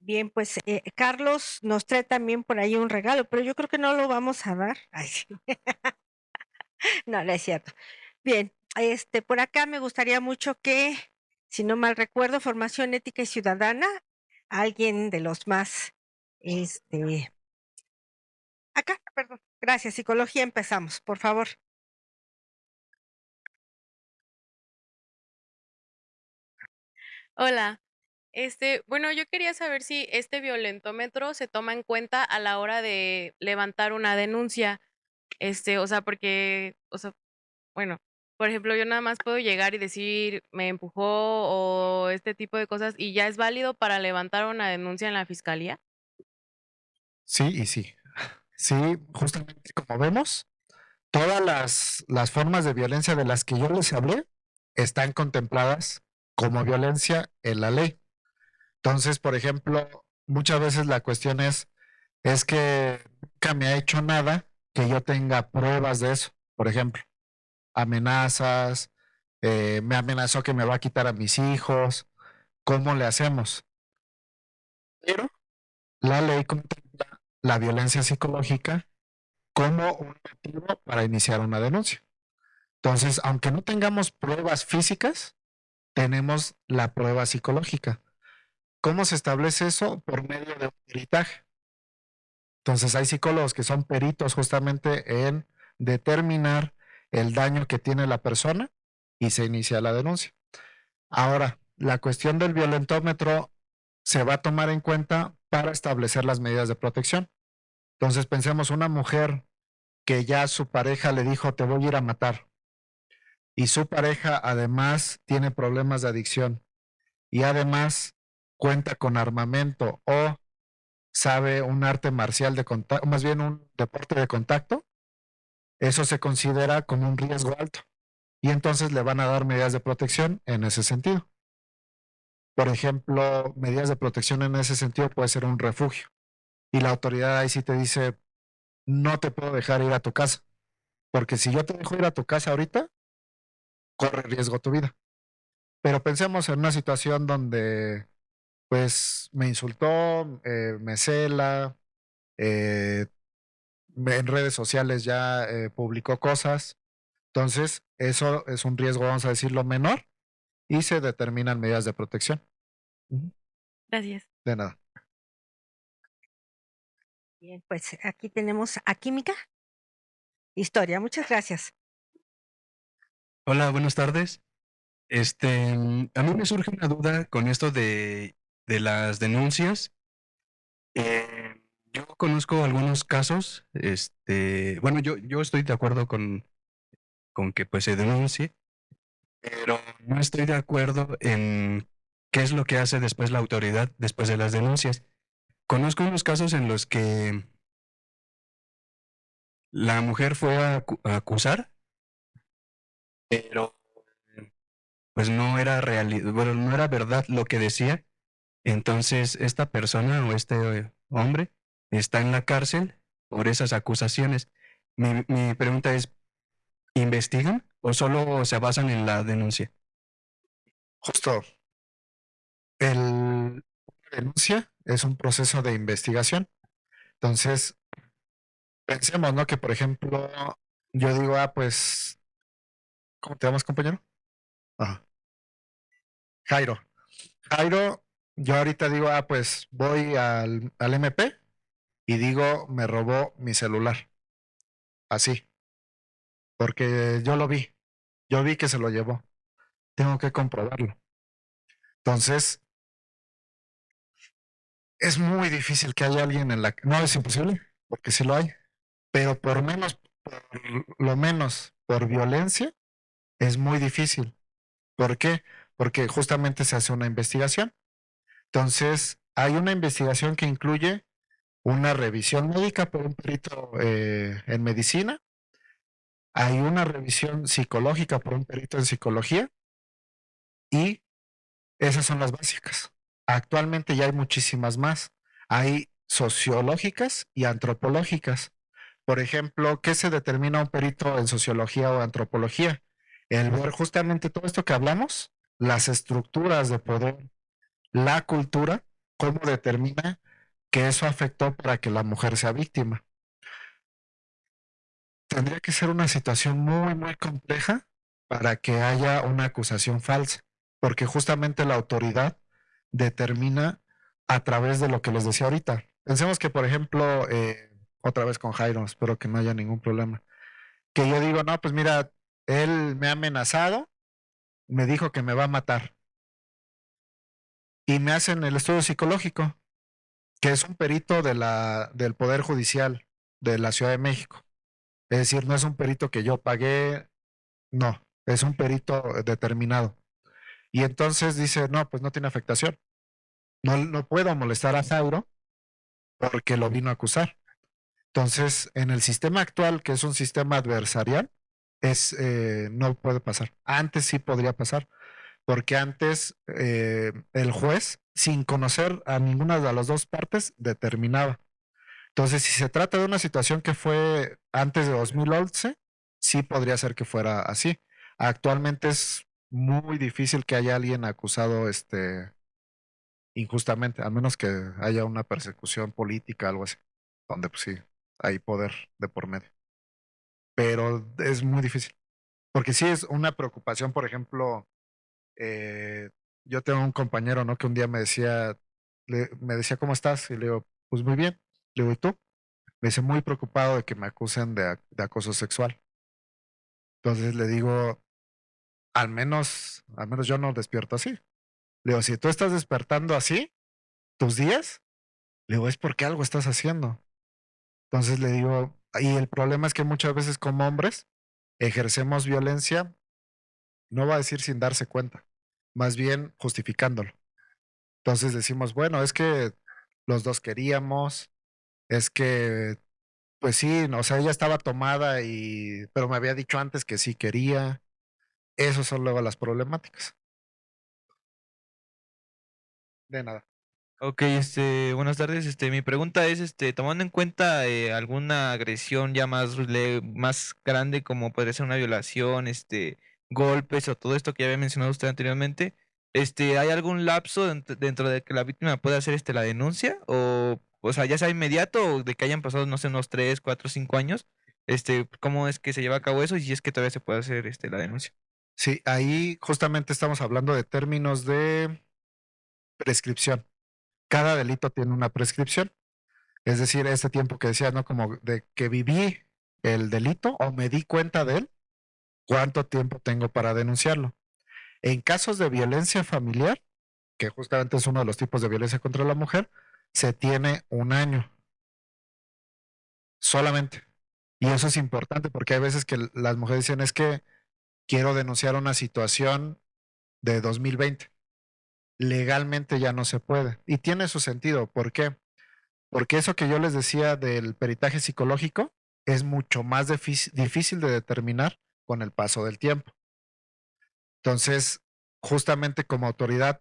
Bien, pues Carlos nos trae también por ahí un regalo, pero yo creo que no lo vamos a dar. Ay, sí. No, no es cierto. Bien, por acá me gustaría mucho que, si no mal recuerdo, Formación Ética y Ciudadana, alguien de los más, acá, perdón, gracias, Psicología, empezamos, por favor. Hola, Bueno, yo quería saber si este violentómetro se toma en cuenta a la hora de levantar una denuncia. O sea, porque, o sea, bueno, por ejemplo, yo nada más puedo llegar y decir me empujó o este tipo de cosas y ya es válido para levantar una denuncia en la fiscalía. Sí y sí. Sí, justamente como vemos, todas las formas de violencia de las que yo les hablé están contempladas como violencia en la ley. Entonces, por ejemplo, muchas veces la cuestión es que nunca me ha hecho nada que yo tenga pruebas de eso. Por ejemplo, amenazas, me amenazó que me va a quitar a mis hijos, ¿cómo le hacemos? Pero la ley contempla la violencia psicológica como un motivo para iniciar una denuncia. Entonces, aunque no tengamos pruebas físicas, tenemos la prueba psicológica. ¿Cómo se establece eso? Por medio de un peritaje. Entonces, hay psicólogos que son peritos justamente en determinar el daño que tiene la persona y se inicia la denuncia. Ahora, la cuestión del violentómetro se va a tomar en cuenta para establecer las medidas de protección. Entonces, pensemos una mujer que ya su pareja le dijo, te voy a ir a matar, y su pareja además tiene problemas de adicción y además cuenta con armamento o sabe un arte marcial de contacto, más bien un deporte de contacto, eso se considera como un riesgo alto y entonces le van a dar medidas de protección en ese sentido. Por ejemplo, medidas de protección en ese sentido puede ser un refugio y la autoridad ahí sí te dice, no te puedo dejar ir a tu casa, porque si yo te dejo ir a tu casa ahorita, corre riesgo tu vida. Pero pensemos en una situación donde pues me insultó, me cela, eh, en redes sociales ya publicó cosas. Entonces, eso es un riesgo, vamos a decirlo, menor y se determinan medidas de protección. Ujú. Gracias. De nada. Bien, pues aquí tenemos a Química, Historia. Muchas gracias. Hola, buenas tardes. A mí me surge una duda con esto de las denuncias. Yo conozco algunos casos, bueno, yo estoy de acuerdo con que pues se denuncie, pero no estoy de acuerdo en qué es lo que hace después la autoridad después de las denuncias. Conozco unos casos en los que la mujer fue a acusar, pero pues no era bueno, no era verdad lo que decía. Entonces, esta persona o hombre está en la cárcel por esas acusaciones. Mi pregunta es, ¿investigan o solo se basan en la denuncia? Justo, el denuncia es un proceso de investigación. Entonces, pensemos, ¿no? Que por ejemplo, yo digo, pues, ¿cómo te llamas, compañero? Ah, Jairo. Jairo, yo ahorita digo, pues voy al MP y digo, me robó mi celular. Así, porque yo lo vi. Yo vi que se lo llevó. Tengo que comprobarlo. Entonces, es muy difícil que haya alguien en la... No es imposible, porque sí lo hay, pero por lo menos por violencia, es muy difícil. ¿Por qué? Porque justamente se hace una investigación. Entonces, hay una investigación que incluye una revisión médica por un perito en medicina, hay una revisión psicológica por un perito en psicología y esas son las básicas. Actualmente ya hay muchísimas más. Hay sociológicas y antropológicas. Por ejemplo, ¿qué se determina un perito en sociología o antropología? El ver justamente todo esto que hablamos, las estructuras de poder, la cultura, cómo determina que eso afectó para que la mujer sea víctima. Tendría que ser una situación muy, muy compleja para que haya una acusación falsa, porque justamente la autoridad determina a través de lo que les decía ahorita. Pensemos que, por ejemplo, otra vez con Jairo, espero que no haya ningún problema, que yo digo, no, pues mira, él me ha amenazado, me dijo que me va a matar. y me hacen el estudio psicológico, que es un perito del Poder Judicial de la Ciudad de México. Es decir, no es un perito que yo pagué, no, es un perito determinado. Y entonces dice, no, pues no tiene afectación. No puedo molestar a Zauro porque lo vino a acusar. Entonces, en el sistema actual, que es un sistema adversarial, no puede pasar. Antes sí podría pasar, porque antes el juez, sin conocer a ninguna de las dos partes, determinaba. Entonces, si se trata de una situación que fue antes de 2011, sí podría ser que fuera así. Actualmente es muy difícil que haya alguien acusado injustamente, a menos que haya una persecución política, algo así, donde pues sí, hay poder de por medio. Pero es muy difícil, porque sí es una preocupación, por ejemplo, yo tengo un compañero, ¿no? Que un día me decía, ¿cómo estás? Y le digo, pues muy bien. Le digo, ¿y tú? Me dice, muy preocupado de que me acusen de acoso sexual. Entonces le digo, al menos yo no despierto así. Le digo, si tú estás despertando así, tus días, le digo, es porque algo estás haciendo. Entonces le digo, y el problema es que muchas veces como hombres ejercemos violencia, no va a decir sin darse cuenta, más bien justificándolo. Entonces decimos, bueno, es que los dos queríamos, es que, pues sí, o sea, ella estaba tomada pero me había dicho antes que sí quería. Esas son luego las problemáticas. De nada. Ok, buenas tardes. Mi pregunta es, tomando en cuenta alguna agresión ya más grande, como podría ser una violación, golpes o todo esto que ya había mencionado usted anteriormente, ¿hay algún lapso dentro de que la víctima pueda hacer la denuncia? O sea, ya sea inmediato o de que hayan pasado, no sé, unos 3, 4, 5 años, ¿cómo es que se lleva a cabo eso y si es que todavía se puede hacer la denuncia? Sí, ahí justamente estamos hablando de términos de prescripción. Cada delito tiene una prescripción. Es decir, ese tiempo que decía, ¿no? Como de que viví el delito o me di cuenta de él, ¿cuánto tiempo tengo para denunciarlo? En casos de violencia familiar, que justamente es uno de los tipos de violencia contra la mujer, se tiene 1 año solamente. Y eso es importante porque hay veces que las mujeres dicen es que quiero denunciar una situación de 2020. Legalmente ya no se puede. Y tiene su sentido. ¿Por qué? Porque eso que yo les decía del peritaje psicológico es mucho más difícil de determinar con el paso del tiempo. Entonces, justamente como autoridad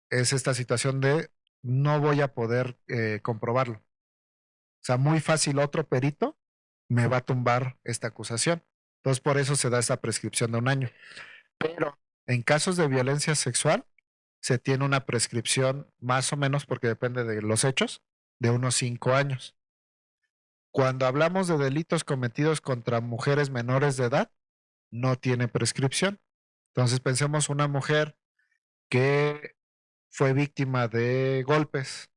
es esta situación de no voy a poder comprobarlo. O sea, muy fácil otro perito me va a tumbar esta acusación. Entonces, por eso se da esta prescripción de 1 año. Pero en casos de violencia sexual, se tiene una prescripción más o menos, porque depende de los hechos, de unos 5 años. Cuando hablamos de delitos cometidos contra mujeres menores de edad, no tiene prescripción. Entonces pensemos una mujer que fue víctima de golpes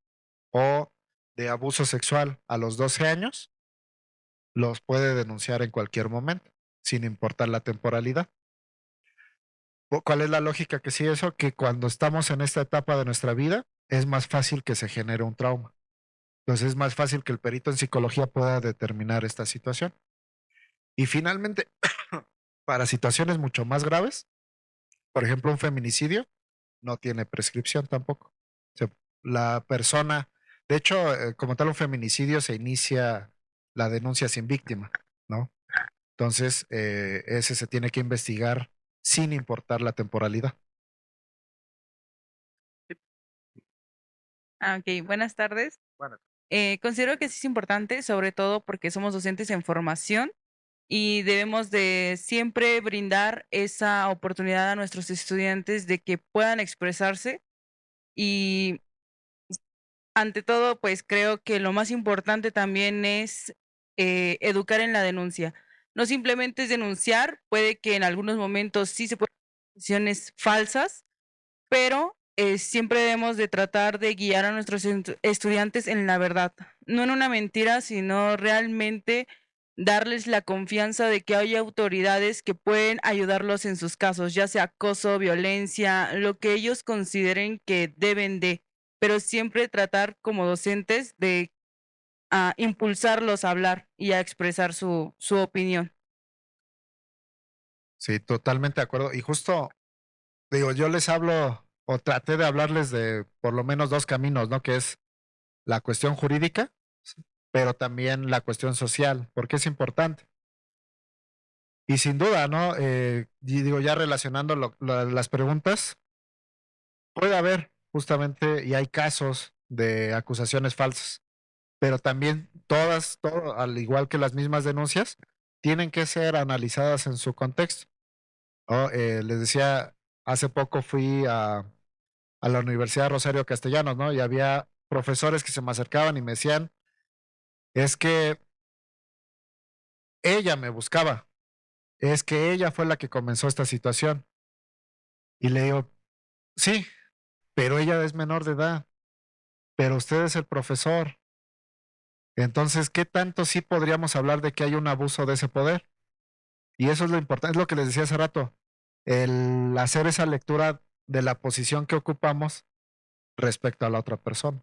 o de abuso sexual a los 12 años, los puede denunciar en cualquier momento, sin importar la temporalidad. ¿Cuál es la lógica que sigue eso? Que cuando estamos en esta etapa de nuestra vida, es más fácil que se genere un trauma. Entonces es más fácil que el perito en psicología pueda determinar esta situación. Y finalmente, para situaciones mucho más graves, por ejemplo, un feminicidio, no tiene prescripción tampoco. O sea, la persona, de hecho, como tal, un feminicidio se inicia la denuncia sin víctima, ¿no? Entonces, ese se tiene que investigar sin importar la temporalidad. Ok, buenas tardes. Bueno, Considero que sí es importante, sobre todo porque somos docentes en formación y debemos de siempre brindar esa oportunidad a nuestros estudiantes de que puedan expresarse y ante todo, pues creo que lo más importante también es educar en la denuncia. No simplemente es denunciar, puede que en algunos momentos sí se pueden hacer decisiones falsas, pero siempre debemos de tratar de guiar a nuestros estudiantes en la verdad, no en una mentira, sino realmente darles la confianza de que hay autoridades que pueden ayudarlos en sus casos, ya sea acoso, violencia, lo que ellos consideren que deben de, pero siempre tratar como docentes de impulsarlos a hablar y a expresar su opinión. Sí, totalmente de acuerdo. Y justo, digo, yo les hablo o traté de hablarles de por lo menos dos caminos, ¿no? Que es la cuestión jurídica, pero también la cuestión social, porque es importante. Y sin duda, ¿no? Y digo, ya relacionando las preguntas, puede haber justamente, y hay casos de acusaciones falsas, pero también todo, al igual que las mismas denuncias, tienen que ser analizadas en su contexto. ¿No? Les decía, hace poco fui a la Universidad Rosario Castellanos, ¿no? Y había profesores que se me acercaban y me decían, es que ella me buscaba, es que ella fue la que comenzó esta situación. Y le digo, sí, pero ella es menor de edad, pero usted es el profesor. Entonces, ¿qué tanto sí podríamos hablar de que hay un abuso de ese poder? Y eso es lo importante, es lo que les decía hace rato, el hacer esa lectura de la posición que ocupamos respecto a la otra persona.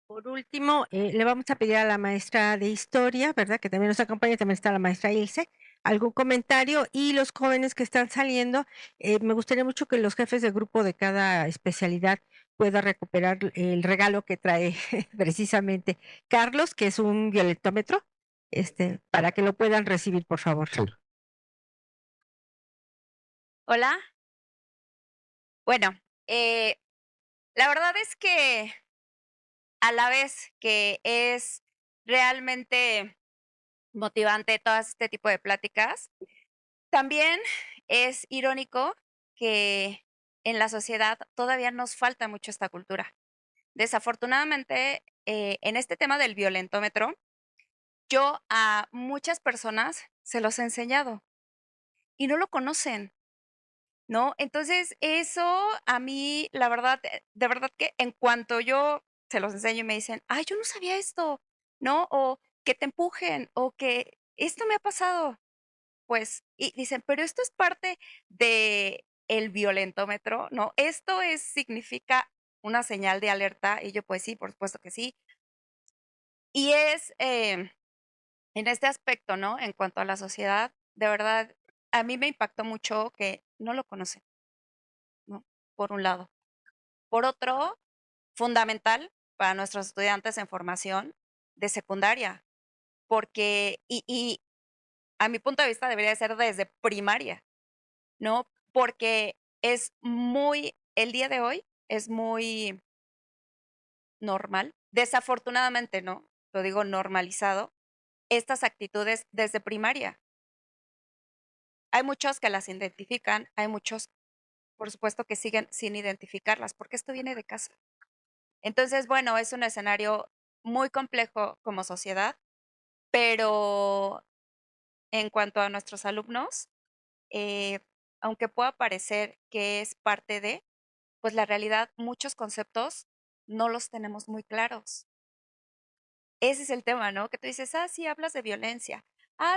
Por último, le vamos a pedir a la maestra de historia, ¿verdad? Que también nos acompaña, también está la maestra Ilse, algún comentario y los jóvenes que están saliendo, me gustaría mucho que los jefes de grupo de cada especialidad pueda recuperar el regalo que trae precisamente Carlos, que es un violentómetro, para que lo puedan recibir, por favor. Sí. Hola. Bueno, la verdad es que a la vez que es realmente motivante todo este tipo de pláticas, también es irónico que en la sociedad todavía nos falta mucho esta cultura. Desafortunadamente, en este tema del violentómetro, yo a muchas personas se los he enseñado y no lo conocen. ¿No? Entonces, eso a mí, la verdad, de verdad que en cuanto yo se los enseño y me dicen: "Ay, yo no sabía esto", ¿no? O que te empujen, o que esto me ha pasado, pues, y dicen: "Pero esto es parte de el violentómetro", ¿no? Esto significa una señal de alerta, y yo, pues sí, por supuesto que sí. Y en este aspecto, ¿no? En cuanto a la sociedad, de verdad, a mí me impactó mucho que no lo conocen, ¿no? Por un lado. Por otro, fundamental para nuestros estudiantes en formación de secundaria, porque a mi punto de vista debería de ser desde primaria, ¿no? Porque el día de hoy es muy normal, desafortunadamente, ¿no? Lo digo normalizado, estas actitudes desde primaria. Hay muchos que las identifican, hay muchos, por supuesto, que siguen sin identificarlas, porque esto viene de casa. Entonces, bueno, es un escenario muy complejo como sociedad, pero en cuanto a nuestros alumnos, eh, aunque pueda parecer que es parte de, pues la realidad, muchos conceptos no los tenemos muy claros. Ese es el tema, ¿no? Que tú dices, sí, hablas de violencia.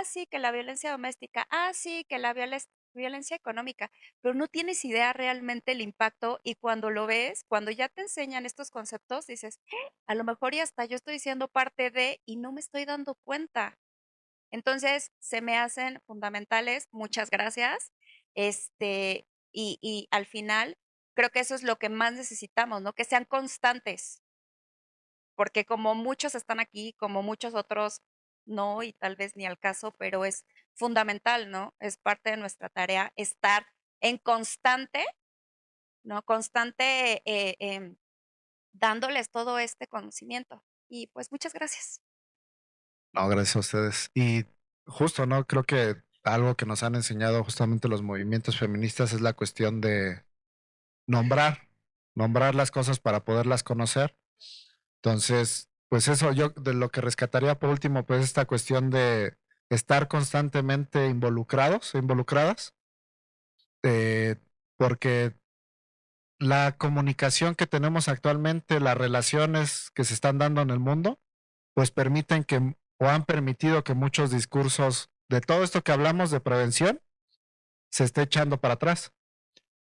Sí, que la violencia doméstica. Sí, que la violencia económica. Pero no tienes idea realmente el impacto y cuando lo ves, cuando ya te enseñan estos conceptos, dices, a lo mejor y hasta yo estoy siendo parte de y no me estoy dando cuenta. Entonces, se me hacen fundamentales. Muchas gracias. Y al final, creo que eso es lo que más necesitamos, ¿no? Que sean constantes porque como muchos están aquí, como muchos otros no, y tal vez ni al caso, pero es fundamental, ¿no? Es parte de nuestra tarea estar en constante, ¿no? Constante dándoles todo este conocimiento. Y pues muchas gracias. No, gracias a ustedes. Y justo, ¿no? Creo que algo que nos han enseñado justamente los movimientos feministas es la cuestión de nombrar, nombrar las cosas para poderlas conocer. Entonces, pues eso yo de lo que rescataría por último, pues esta cuestión de estar constantemente involucrados, involucradas, eh, porque la comunicación que tenemos actualmente, las relaciones que se están dando en el mundo, pues permiten que, o han permitido que muchos discursos de todo esto que hablamos de prevención se esté echando para atrás.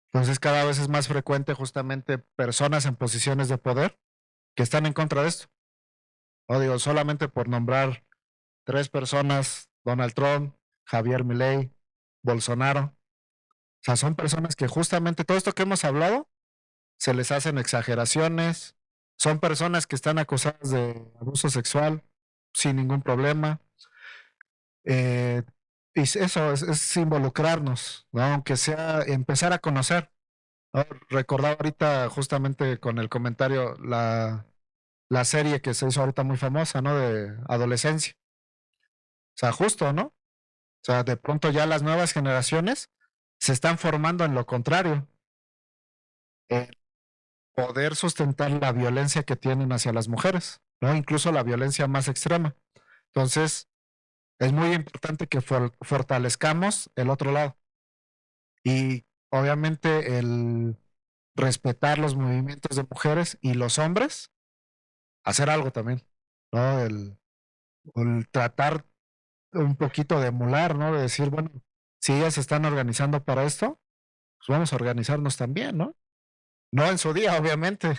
Entonces cada vez es más frecuente justamente personas en posiciones de poder que están en contra de esto. No digo, solamente por nombrar 3 personas, Donald Trump, Javier Milei, Bolsonaro. O sea, son personas que justamente todo esto que hemos hablado, se les hacen exageraciones, son personas que están acusadas de abuso sexual sin ningún problema. Y eso es involucrarnos, ¿no? Aunque sea empezar a conocer, ¿no? Recordaba ahorita justamente con el comentario la serie que se hizo ahorita muy famosa, ¿no? De adolescencia. O sea, justo, ¿no? O sea, de pronto ya las nuevas generaciones se están formando en lo contrario. Poder sustentar la violencia que tienen hacia las mujeres, ¿no? Incluso la violencia más extrema. Entonces, es muy importante que fortalezcamos el otro lado. Y obviamente el respetar los movimientos de mujeres y los hombres, hacer algo también, ¿no? El tratar un poquito de emular, ¿no? De decir, bueno, si ellas se están organizando para esto, pues vamos a organizarnos también, ¿no? No en su día, obviamente,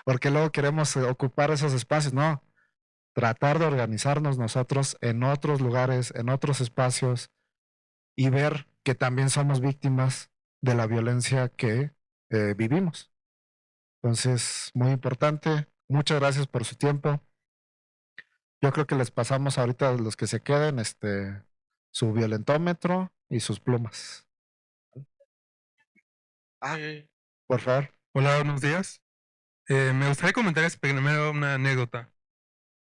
porque luego queremos ocupar esos espacios, no. Tratar de organizarnos nosotros en otros lugares, en otros espacios y ver que también somos víctimas de la violencia que vivimos. Entonces, muy importante. Muchas gracias por su tiempo. Yo creo que les pasamos ahorita a los que se queden, su violentómetro y sus plumas. Por favor. Hola, buenos días. Me gustaría comentar primero una anécdota.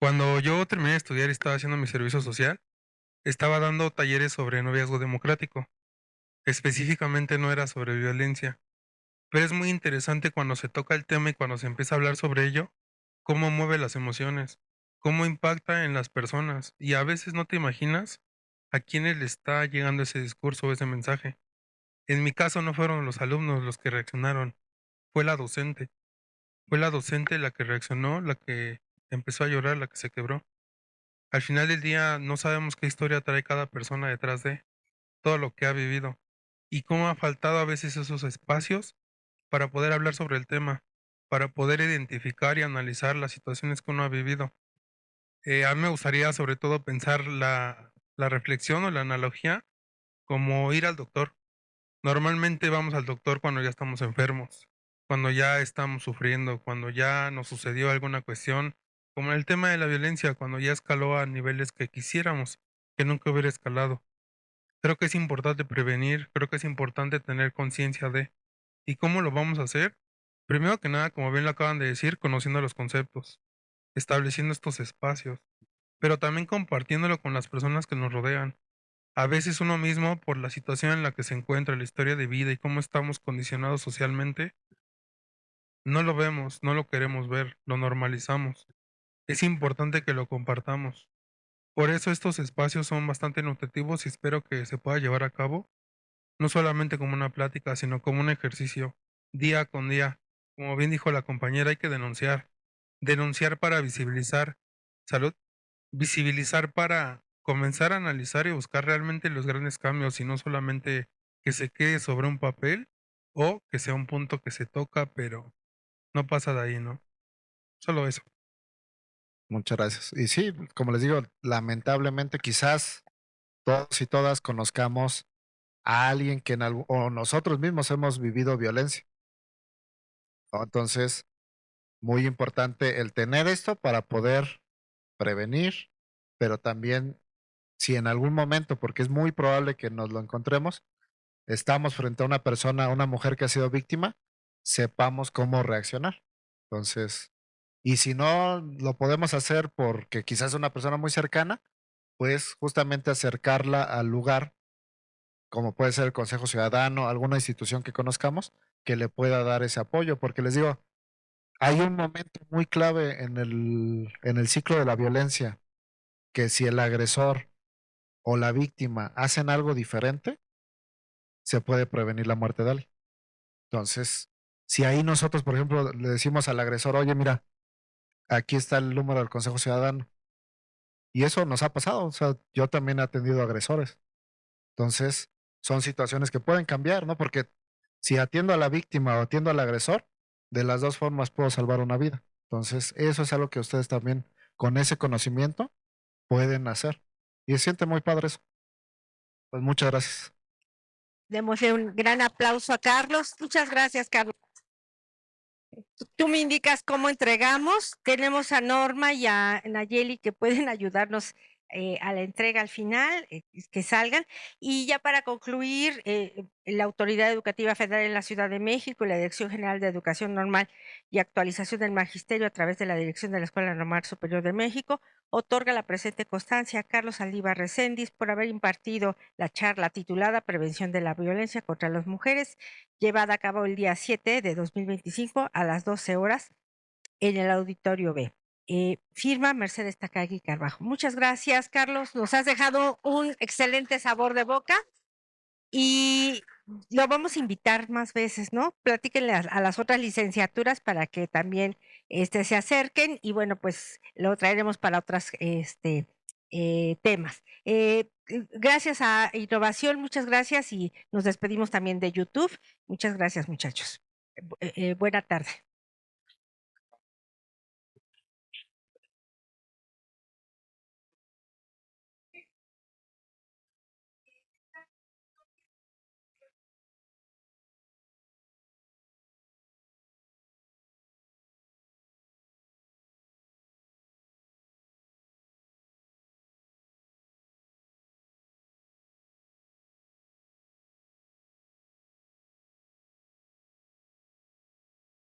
Cuando yo terminé de estudiar y estaba haciendo mi servicio social, estaba dando talleres sobre noviazgo democrático. Específicamente no era sobre violencia, pero es muy interesante cuando se toca el tema y cuando se empieza a hablar sobre ello, cómo mueve las emociones, cómo impacta en las personas y a veces no te imaginas a quiénes le está llegando ese discurso o ese mensaje. En mi caso no fueron los alumnos los que reaccionaron, fue la docente. Fue la docente la que reaccionó, la que empezó a llorar, la que se quebró. Al final del día no sabemos qué historia trae cada persona detrás de todo lo que ha vivido y cómo ha faltado a veces esos espacios para poder hablar sobre el tema, para poder identificar y analizar las situaciones que uno ha vivido. A mí me gustaría sobre todo pensar la reflexión o la analogía como ir al doctor. Normalmente vamos al doctor cuando ya estamos enfermos, cuando ya estamos sufriendo, cuando ya nos sucedió alguna cuestión, como en el tema de la violencia, cuando ya escaló a niveles que quisiéramos que nunca hubiera escalado. Creo que es importante prevenir, creo que es importante tener conciencia de. ¿Y cómo lo vamos a hacer? Primero que nada, como bien lo acaban de decir, conociendo los conceptos, estableciendo estos espacios, pero también compartiéndolo con las personas que nos rodean. A veces uno mismo, por la situación en la que se encuentra, la historia de vida y cómo estamos condicionados socialmente, no lo vemos, no lo queremos ver, lo normalizamos. Es importante que lo compartamos. Por eso estos espacios son bastante nutritivos y espero que se pueda llevar a cabo, no solamente como una plática, sino como un ejercicio, día con día. Como bien dijo la compañera, hay que denunciar. Denunciar para visibilizar. Salud. Visibilizar para comenzar a analizar y buscar realmente los grandes cambios y no solamente que se quede sobre un papel o que sea un punto que se toca, pero no pasa de ahí, ¿no? Solo eso. Muchas gracias. Y sí, como les digo, lamentablemente quizás todos y todas conozcamos a alguien que o nosotros mismos hemos vivido violencia, ¿no? Entonces, muy importante el tener esto para poder prevenir, pero también si en algún momento, porque es muy probable que nos lo encontremos, estamos frente a una persona, una mujer que ha sido víctima, sepamos cómo reaccionar. Entonces, y si no lo podemos hacer porque quizás es una persona muy cercana, pues justamente acercarla al lugar, como puede ser el Consejo Ciudadano, alguna institución que conozcamos, que le pueda dar ese apoyo, porque les digo, hay un momento muy clave en el ciclo de la violencia, que si el agresor o la víctima hacen algo diferente, se puede prevenir la muerte de alguien. Entonces, si ahí nosotros, por ejemplo, le decimos al agresor, oye, mira, aquí está el número del Consejo Ciudadano. Y eso nos ha pasado, o sea, yo también he atendido agresores. Entonces, son situaciones que pueden cambiar, ¿no? Porque si atiendo a la víctima o atiendo al agresor, de las dos formas puedo salvar una vida. Entonces, eso es algo que ustedes también, con ese conocimiento, pueden hacer. Y se siente muy padre eso. Pues muchas gracias. Démosle un gran aplauso a Carlos. Muchas gracias, Carlos. Tú me indicas cómo entregamos. Tenemos a Norma y a Nayeli que pueden ayudarnos a la entrega al final, que salgan. Y ya para concluir, la Autoridad Educativa Federal en la Ciudad de México y la Dirección General de Educación Normal y Actualización del Magisterio a través de la Dirección de la Escuela Normal Superior de México otorga la presente constancia a Carlos Saldívar Recendis por haber impartido la charla titulada Prevención de la Violencia contra las Mujeres, llevada a cabo el día 7 de 2025 a las 12 horas en el Auditorio B. Firma Mercedes Takagi Carbajo. Muchas gracias, Carlos. Nos has dejado un excelente sabor de boca y lo vamos a invitar más veces, ¿no? Platíquenle a las otras licenciaturas para que también se acerquen y bueno, pues lo traeremos para otros temas. Gracias a Innovación, muchas gracias y nos despedimos también de YouTube. Muchas gracias, muchachos. Buena tarde.